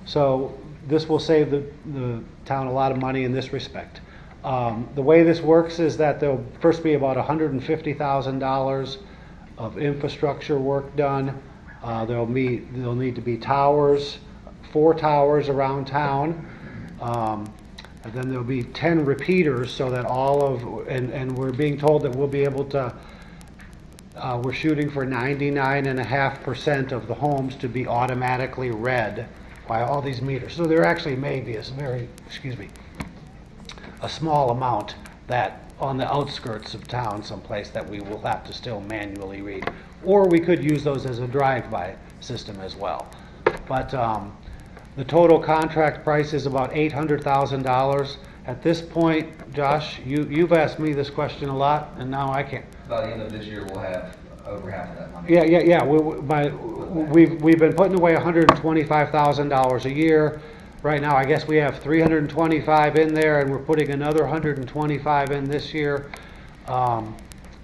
So this will save the town a lot of money in this respect. The way this works is that there'll first be about $150,000 of infrastructure work done. There'll need to be towers, 4 towers around town, and then there'll be 10 repeaters so that and we're being told that we'll be able to. We're shooting for 99.5% of the homes to be automatically read by all these meters. So there actually may be a small amount that on the outskirts of town someplace that we will have to still manually read. Or we could use those as a drive-by system as well. But the total contract price is about $800,000. At this point, Josh, you've asked me this question a lot, and now I can't.
By the end of this year, we'll have over half of that money.
Yeah. We've been putting away $125,000 a year. Right now, I guess we have 325 in there, and we're putting another 125 in this year.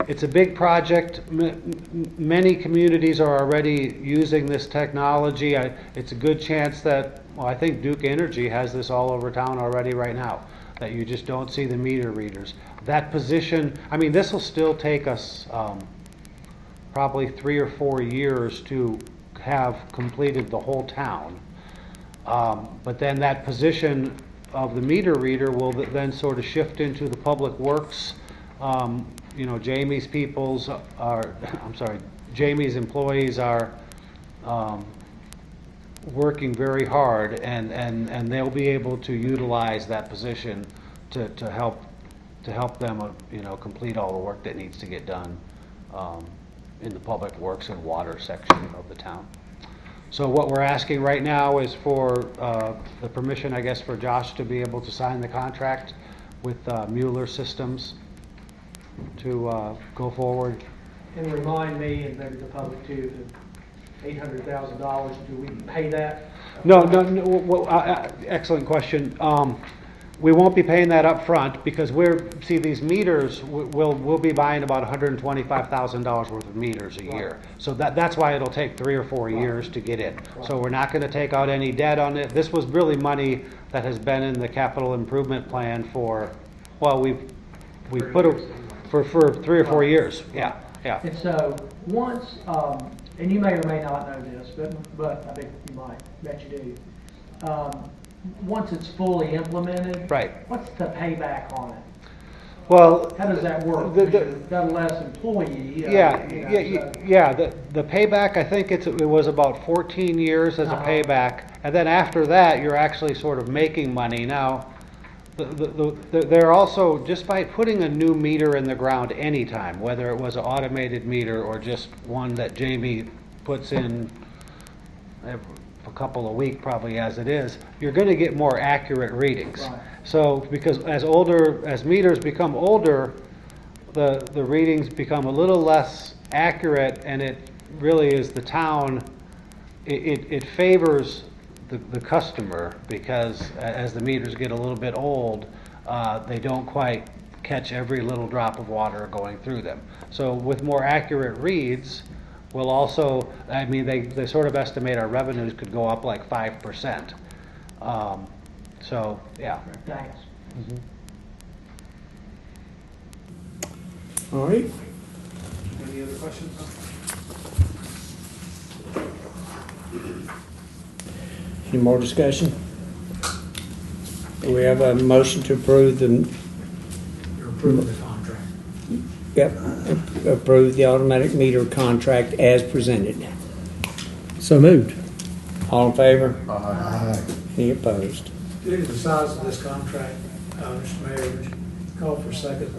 It's a big project. Many communities are already using this technology. It's a good chance that, I think Duke Energy has this all over town already right now. that you just don't see the meter readers. That position, I mean, this will still take us probably 3 or 4 years to have completed the whole town. But then that position of the meter reader will then sort of shift into the public works. Jamie's Jamie's employees are working very hard, and they'll be able to utilize that position to help them complete all the work that needs to get done in the public works and water section of the town. So what we're asking right now is for the permission, I guess, for Josh to be able to sign the contract with Mueller Systems to go forward.
And remind me, and maybe the public too, the $800,000, do we pay that?
No. Well, excellent question. We won't be paying that up front because these meters, we'll be buying about $125,000 worth of meters a year. So that's why it'll take 3 or 4 years to get in. So we're not going to take out any debt on it. This was really money that has been in the capital improvement plan for, well, we've put it for 3 or 4 years. Yeah.
And so once, and you may or may not know this, but I think you might, bet you do. Once it's fully implemented,
right?
What's the payback on it?
Well,
how does that work? You've got less employee.
The payback, I think it was about 14 years as a payback, and then after that, you're actually sort of making money. Now, they're also, just by putting a new meter in the ground anytime, whether it was an automated meter or just one that Jamie puts in a couple a week, probably as it is, you're going to get more accurate readings. Right. So because as meters become older, the readings become a little less accurate, and it really is the town, it favors the customer, because as the meters get a little bit old, they don't quite catch every little drop of water going through them. So with more accurate reads, we'll also, I mean, they sort of estimate our revenues could go up like 5%. So, yeah.
Thanks.
All right.
Any other questions?
Any more discussion? We have a motion to approve the
contract.
Yep, approve the automatic meter contract as presented.
So moved.
All in favor?
Aye.
Any opposed?
Due to the size of this contract, Mr. Mayor, would you call for a second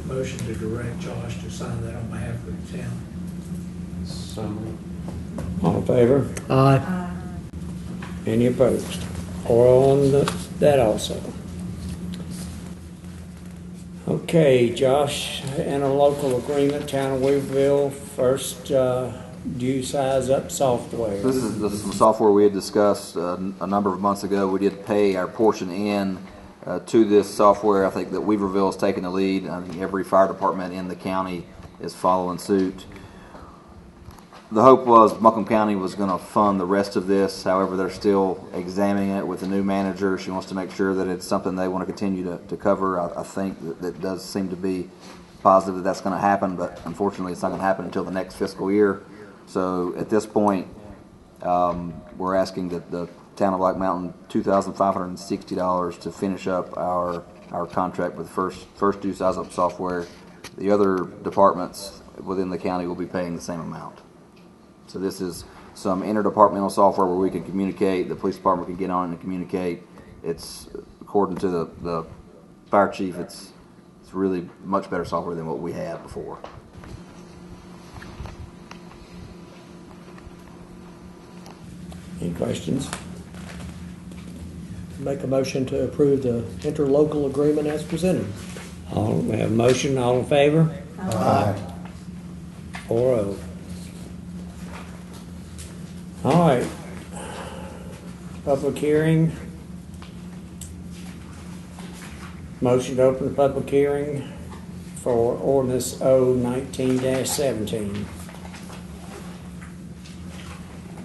motion to direct Josh to sign that on behalf of the town?
All in favor?
Aye.
Any opposed? Or on that also. Okay, Josh, in a local agreement, Town of Weaverville, first due size up software.
This is some software we had discussed a number of months ago. We did pay our portion in to this software. I think that Weaverville is taking the lead. I think every fire department in the county is following suit. The hope was Buncombe County was going to fund the rest of this. However, they're still examining it with the new manager. She wants to make sure that it's something they want to continue to cover. I think that does seem to be positive that that's going to happen, but unfortunately it's not going to happen until the next fiscal year. So at this point, we're asking that the town of Black Mountain $2,560 to finish up our contract with first due size up software. The other departments within the county will be paying the same amount. So this is some interdepartmental software where we can communicate. The police department can get on and communicate. It's, according to the fire chief, it's really much better software than what we had before.
Any questions?
Make a motion to approve the interlocal agreement as presented.
We have a motion. All in favor?
Aye.
4-0. All right. Public hearing. Motion to open the public hearing for ordinance 019-17.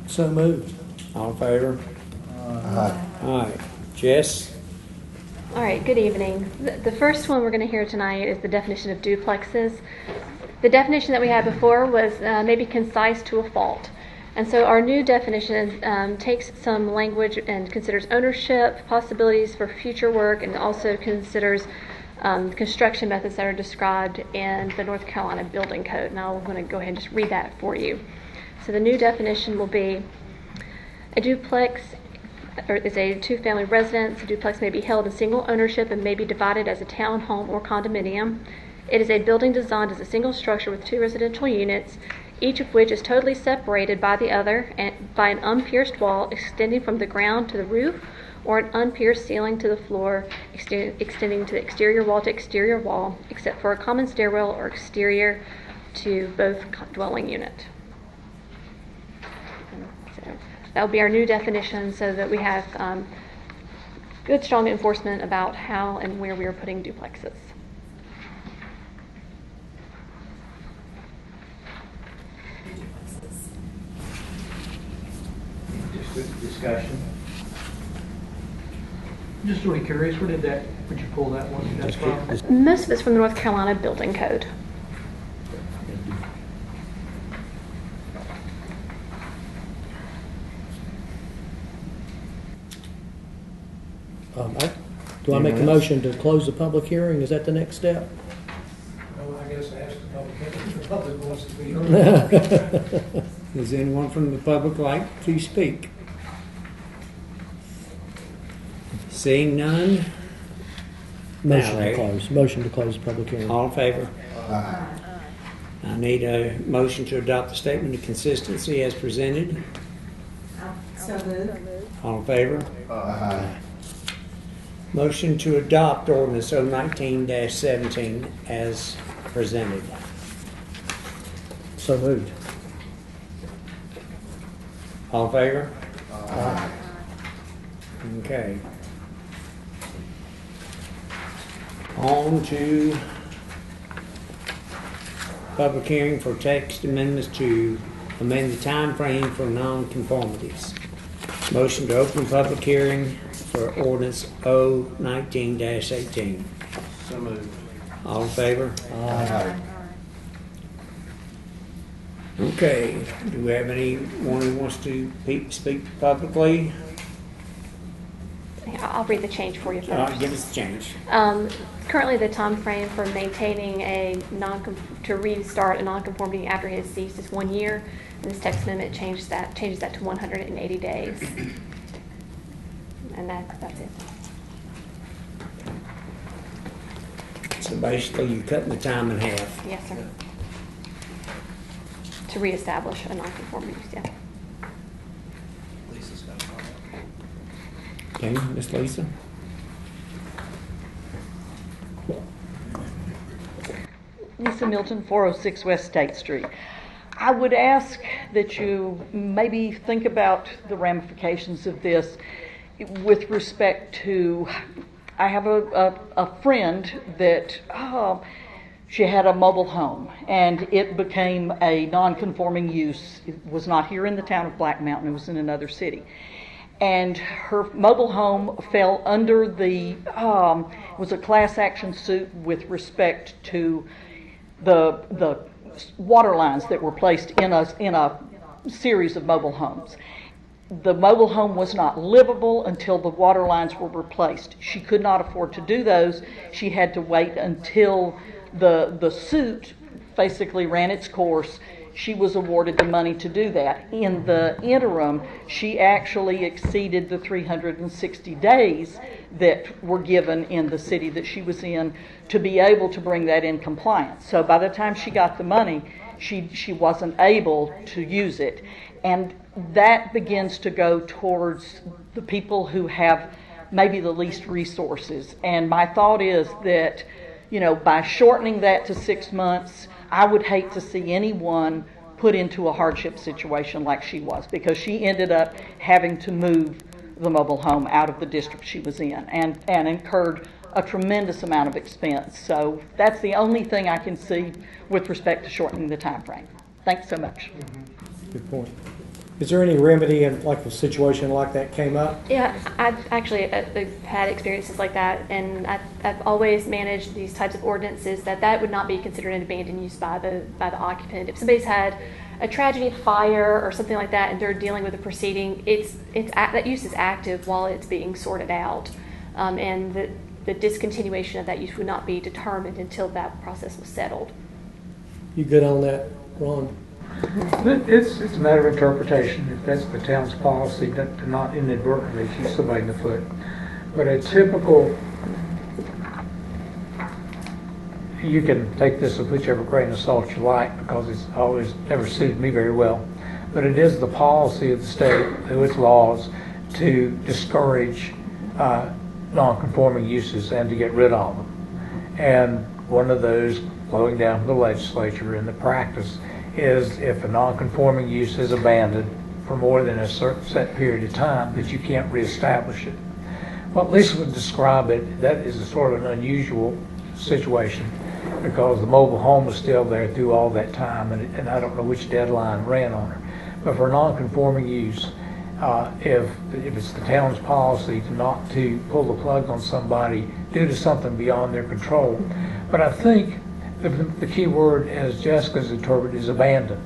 So moved.
All in favor?
Aye.
All right. Jess?
All right, good evening. The first one we're going to hear tonight is the definition of duplexes. The definition that we had before was maybe concise to a fault. And so our new definition takes some language and considers ownership, possibilities for future work, and also considers construction methods that are described in the North Carolina Building Code. Now I'm going to go ahead and just read that for you. So the new definition will be a duplex is a two-family residence. A duplex may be held in single ownership and may be divided as a townhome or condominium. It is a building designed as a single structure with two residential units, each of which is totally separated by the other and by an unpierced wall extending from the ground to the roof, or an unpierced ceiling to the floor, extending to the exterior wall, except for a common stairwell or exterior to both dwelling unit. So that will be our new definition, so that we have good, strong enforcement about how and where we are putting duplexes.
Discussion. Just really curious, would you pull that one? That's from?
Most of it's from the North Carolina Building Code.
Do I make a motion to close the public hearing? Is that the next step?
No, I guess ask the public if the public wants to be heard.
Does anyone from the public like to speak? Seeing none?
Motion
Larry.
to close. Motion to close the public hearing.
All in favor? I need a motion to adopt the statement of consistency as presented.
So moved.
All in favor? Motion to adopt ordinance 019-17 as presented.
So moved.
All in favor? Okay. On to public hearing for text amendments to amend the time frame for non-conformities. Motion to open public hearing for ordinance 019-18.
So moved.
All in favor? Okay, do we have anyone who wants to speak publicly?
I'll read the change for you first.
Give us the change.
Currently, the time frame for maintaining to restart a nonconformity after it has ceased is 1 year. And this text amendment changes that to 180 days. And that's it.
So basically, you're cutting the time in half.
Yes, sir. To reestablish a nonconformity, yeah.
Okay, Miss Lisa?
Lisa Milton, 406 West State Street. I would ask that you maybe think about the ramifications of this with respect to, I have a friend that she had a mobile home and it became a non-conforming use. It was not here in the town of Black Mountain, it was in another city. And her mobile home fell under it was a class action suit with respect to the water lines that were placed in a series of mobile homes. The mobile home was not livable until the water lines were replaced. She could not afford to do those. She had to wait until the suit basically ran its course. She was awarded the money to do that. In the interim, she actually exceeded the 360 days that were given in the city that she was in to be able to bring that in compliance. So by the time she got the money, she wasn't able to use it. And that begins to go towards the people who have maybe the least resources. And my thought is that, by shortening that to 6 months, I would hate to see anyone put into a hardship situation like she was, because she ended up having to move the mobile home out of the district she was in and incurred a tremendous amount of expense. So that's the only thing I can see with respect to shortening the time frame. Thanks so much.
Good point.
Is there any remedy in like a situation like that came up?
Yeah, I've actually had experiences like that, and I've always managed these types of ordinances that would not be considered an abandoned use by the occupant. If somebody's had a tragedy, fire, or something like that, and they're dealing with a proceeding, that use is active while it's being sorted out, and the discontinuation of that use would not be determined until that process was settled.
You good on that, Ron?
It's a matter of interpretation. If that's the town's policy, to not inadvertently shoot somebody in the foot. But a typical, you can take this with whichever grain of salt you like, because it's always never suited me very well. But it is the policy of the state, through its laws, to discourage non-conforming uses and to get rid of them. And one of those flowing down from the legislature in the practice is if a non-conforming use is abandoned for more than a certain set period of time, that you can't reestablish it. Well, Lisa would describe it, that is a sort of an unusual situation because the mobile home was still there through all that time, and I don't know which deadline ran on her. But for non-conforming use, if it's the town's policy not to pull the plug on somebody due to something beyond their control. But I think the key word, as Jessica's interpreted, is abandoned.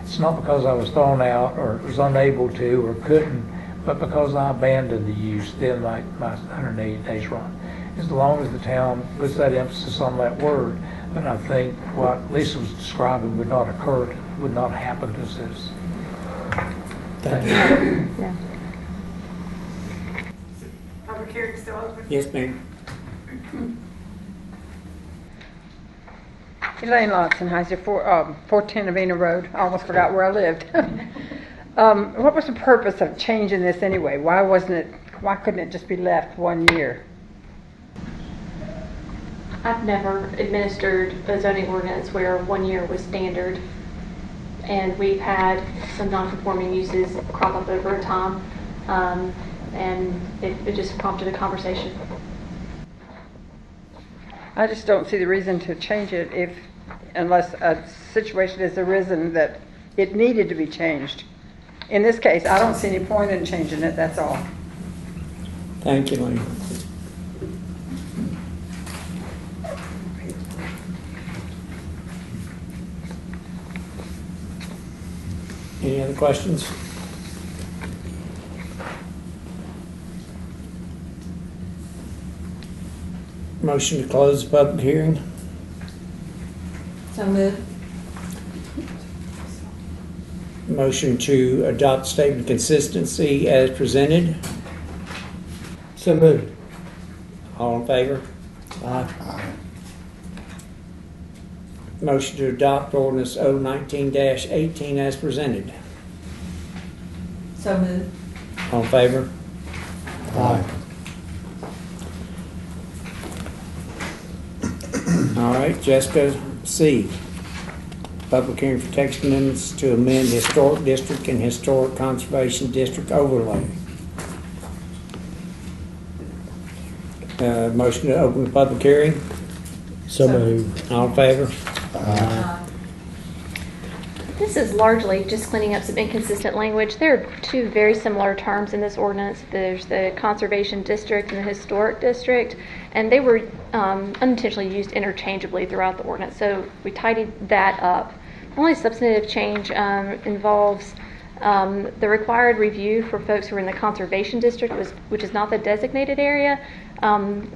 It's not because I was thrown out or was unable to or couldn't, but because I abandoned the use, then my 180 days run. As long as the town puts that emphasis on that word, then I think what Lisa was describing would not occur, would not happen to us.
Thank you.
Yeah.
Public hearing still open?
Yes, ma'am.
Elaine Lotzenheiser, 410 Avena Road. I almost forgot where I lived. What was the purpose of changing this anyway? Why couldn't it just be left 1 year?
I've never administered a zoning ordinance where 1 year was standard, and we've had some non-conforming uses crop up over time, and it just prompted a conversation.
I just don't see the reason to change it unless a situation has arisen that it needed to be changed. In this case, I don't see any point in changing it, that's all.
Thank you, Lynn. Any other questions? Motion to close the public hearing.
So moved.
Motion to adopt statement of consistency as presented.
So moved.
All in favor?
Aye.
Motion to adopt ordinance 019-18 as presented.
So moved.
All in favor?
Aye.
All right, Jessica C. Public hearing for text amendments to amend historic district and historic conservation district overlay. Motion to open the public hearing.
So moved.
All in favor?
This is largely just cleaning up some inconsistent language. There are two very similar terms in this ordinance. There's the conservation district and the historic district, and they were unintentionally used interchangeably throughout the ordinance. So we tidied that up. The only substantive change involves the required review for folks who are in the conservation district, which is not the designated area.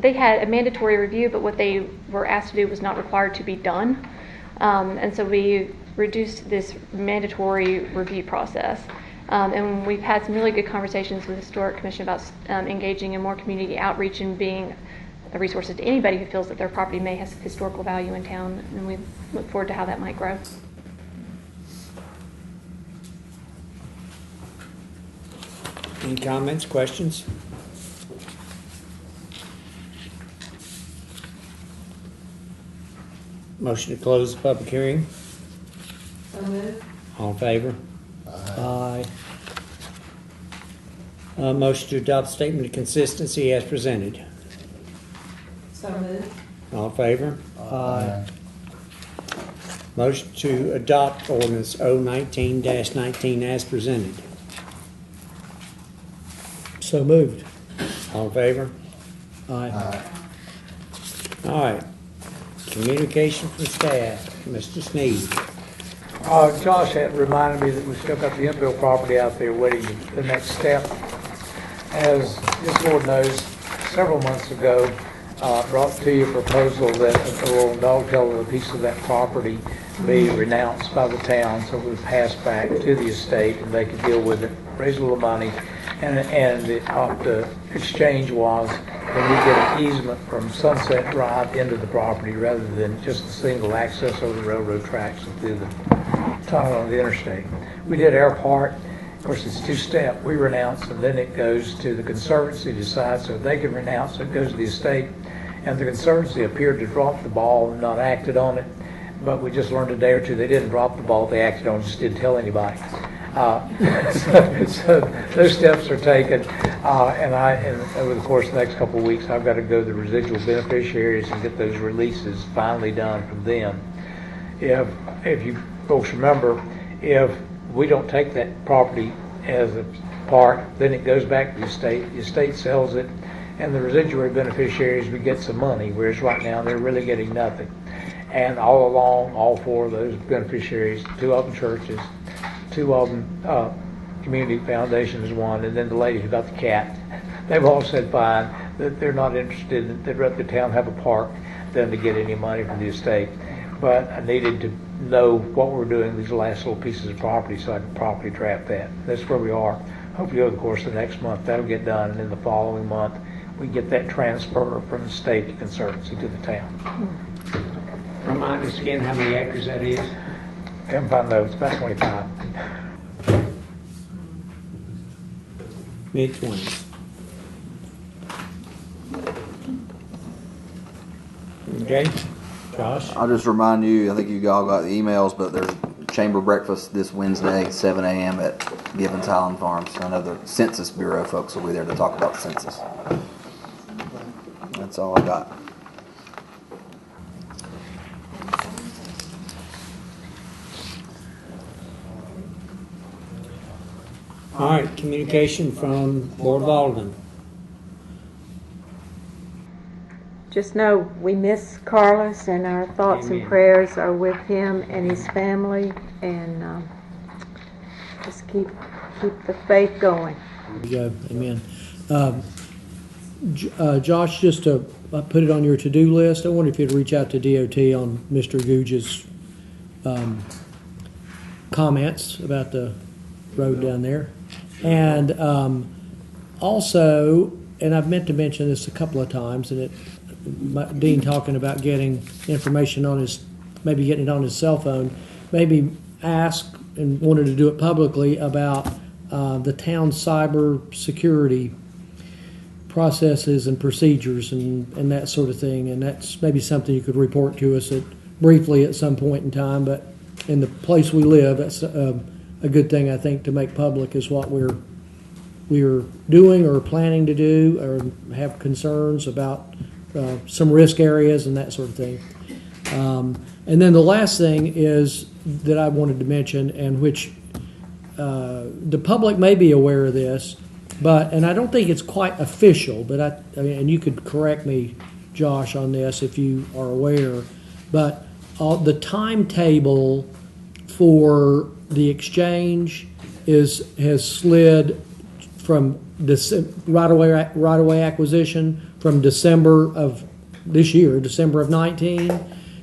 They had a mandatory review, but what they were asked to do was not required to be done. And so we reduced this mandatory review process. And we've had some really good conversations with the Historic Commission about engaging in more community outreach and being a resource to anybody who feels that their property may have historical value in town. And we look forward to how that might grow.
Any comments, questions? Motion to close the public hearing.
So moved.
All in favor? Aye. Motion to adopt statement of consistency as presented.
So moved.
All in favor? Aye. Motion to adopt ordinance 019-19 as presented.
So moved.
All in favor?
Aye.
All right. Communication from staff, Mr. Sneed.
Josh had reminded me that we still got the infill property out there waiting the next step. As this board knows, several months ago, brought to you a proposal that a little dog tail of a piece of that property be renounced by the town, so it would pass back to the estate and they could deal with it, raise a little money, and the exchange was that we get an easement from Sunset Drive into the property rather than just a single access over the railroad tracks and through the tunnel on the interstate. We did our part. Of course, it's two-step. We renounce, and then it goes to the Conservancy to decide, so they can renounce, so it goes to the estate. And the Conservancy appeared to drop the ball and not acted on it, but we just learned a day or two they didn't drop the ball, they acted on it, just didn't tell anybody. So those steps are taken, and over the course of the next couple of weeks, I've got to go to the residual beneficiaries and get those releases finally done from them. If you folks remember, if we don't take that property as a part, then it goes back to the estate sells it, and the residual beneficiaries would get some money, whereas right now they're really getting nothing. And all along, all four of those beneficiaries, two of them churches, two of them community foundations, one, and then the lady who got the cat, they've all said fine, that they're not interested, they'd rather the town have a park than to get any money from the estate. But I needed to know what we're doing these last little pieces of property so I can properly draft that. That's where we are. Hopefully over the course of the next month that'll get done, and then the following month we get that transfer from the state to Conservancy to the town.
Remind us again how many acres that is.
Haven't found those, about 25.
Mid-20s. Okay, Josh?
I'll just remind you, I think you all got the emails, but there's chamber breakfast this Wednesday, 7 a.m. at Gibbons Highland Farms. I know the Census Bureau folks will be there to talk about the census. That's all I got.
All right, communication from Board of Alderman.
Just know we miss Carlos, and our thoughts
Amen.
and prayers are with him and his family, and just keep the faith going.
There you go. Amen. Josh, just to put it on your to-do list, I wonder if you'd reach out to DOT on Mr. Googe's comments about the road down there. And also, and I've meant to mention this a couple of times, and Dean talking about getting information on maybe getting it on his cell phone, maybe ask and wanted to do it publicly about the town's cyber security processes and procedures and that sort of thing. And that's maybe something you could report to us briefly at some point in time. But in the place we live, that's a good thing, I think, to make public is what we're doing or planning to do or have concerns about some risk areas and that sort of thing. And then the last thing is that I wanted to mention, and which the public may be aware of this, and I don't think it's quite official, but I mean, and you could correct me, Josh, on this if you are aware, but the timetable for the exchange has slid from right-of-way acquisition from December of this year, December of 19,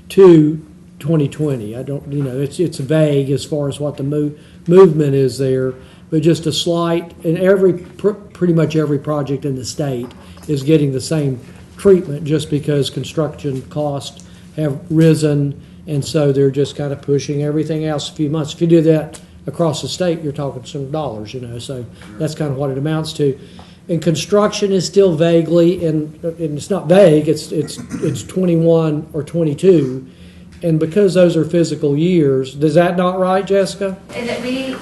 to 2020. I don't, it's vague as far as what the movement is there, but just a slight, and pretty much every project in the state is getting the same treatment just because construction costs have risen, and so they're just kind of pushing everything else a few months. If you do that across the state, you're talking some dollars, so that's kind of what it amounts to. And construction is still vaguely, and it's not vague, it's 21 or 22, and because those are physical years, is that not right, Jessica?
We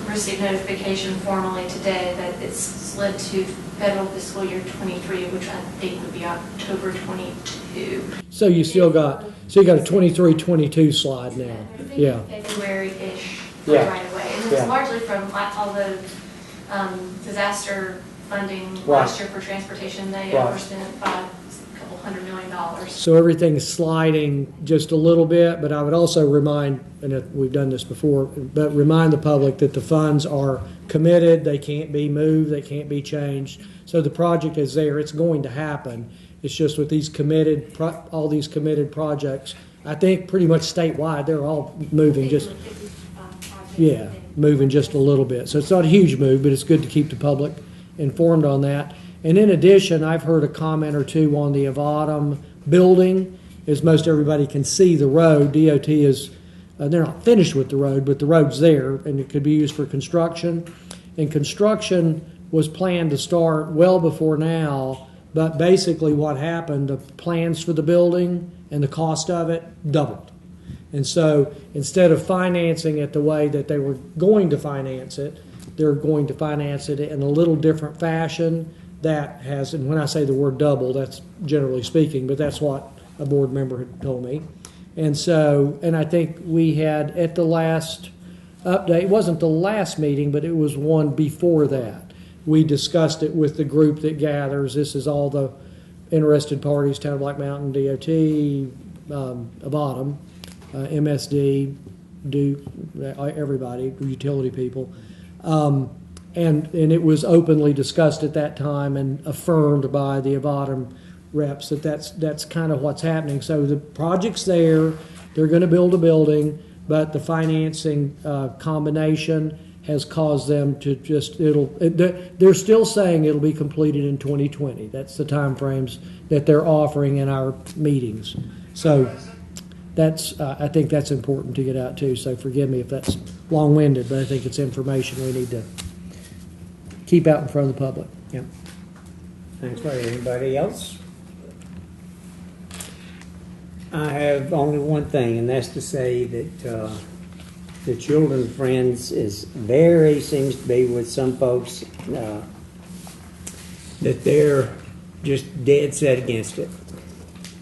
received notification formally today that it's slid to federal fiscal year 23, which I think would be October 22.
So you got a 23-22 slide now. Yeah.
February-ish
Yeah.
right away. And it's largely from, although disaster funding
Right.
last year for transportation. They
Right.
overspent by a couple $100 million.
So everything's sliding just a little bit, but I would also remind, and we've done this before, but remind the public that the funds are committed, they can't be moved, they can't be changed. So the project is there, it's going to happen. It's just with these all these committed projects, I think pretty much statewide, they're all moving just, yeah, moving just a little bit. So it's not a huge move, but it's good to keep the public informed on that. And in addition, I've heard a comment or two on the Avadum building. As most everybody can see the road, DOT is, they're not finished with the road, but the road's there, and it could be used for construction. And construction was planned to start well before now, but basically what happened, the plans for the building and the cost of it doubled. And so instead of financing it the way that they were going to finance it, they're going to finance it in a little different fashion that has, and when I say the word double, that's generally speaking, but that's what a board member had told me. And so, and I think we had at the last update, it wasn't the last meeting, but it was one before that. We discussed it with the group that gathers. This is all the interested parties, Town of Black Mountain, DOT, Avadum, MSD, Duke, everybody, utility people. And it was openly discussed at that time and affirmed by the Avadum reps that that's kind of what's happening. So the project's there, they're going to build a building, but the financing combination has caused them to just, they're still saying it'll be completed in 2020. That's the time frames that they're offering in our meetings. So that's, I think that's important to get out too. So forgive me if that's long-winded, but I think it's information we need to keep out in front of the public. Yeah.
Thanks, Larry. Anybody else? I have only one thing, and that's to say that the Children's Friends seems to be with some folks that they're just dead set against it.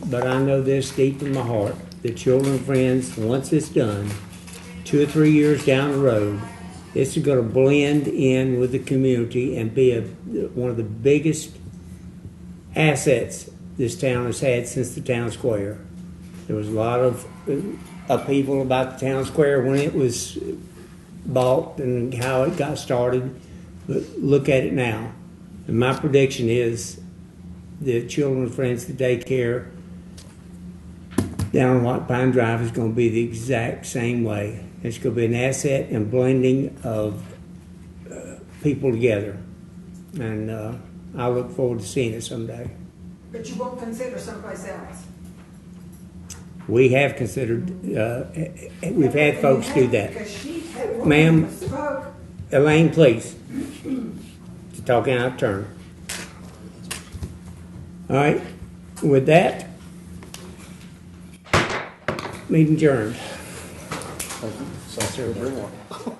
But I know this deep in my heart. The Children's Friends, once it's done, 2 or 3 years down the road, this is going to blend in with the community and be one of the biggest assets this town has had since the town square. There was a lot of upheaval about the town square when it was bought and how it got started. But look at it now. And my prediction is the Children's Friends, the daycare down on White Pine Drive is going to be the exact same way. It's going to be an asset and blending of people together. And I look forward to seeing it someday.
But you won't consider someplace else?
We have considered, we've had folks do that. Ma'am, Elaine, please. Talking out of turn. All right, with that, meeting adjourned.
Thank you.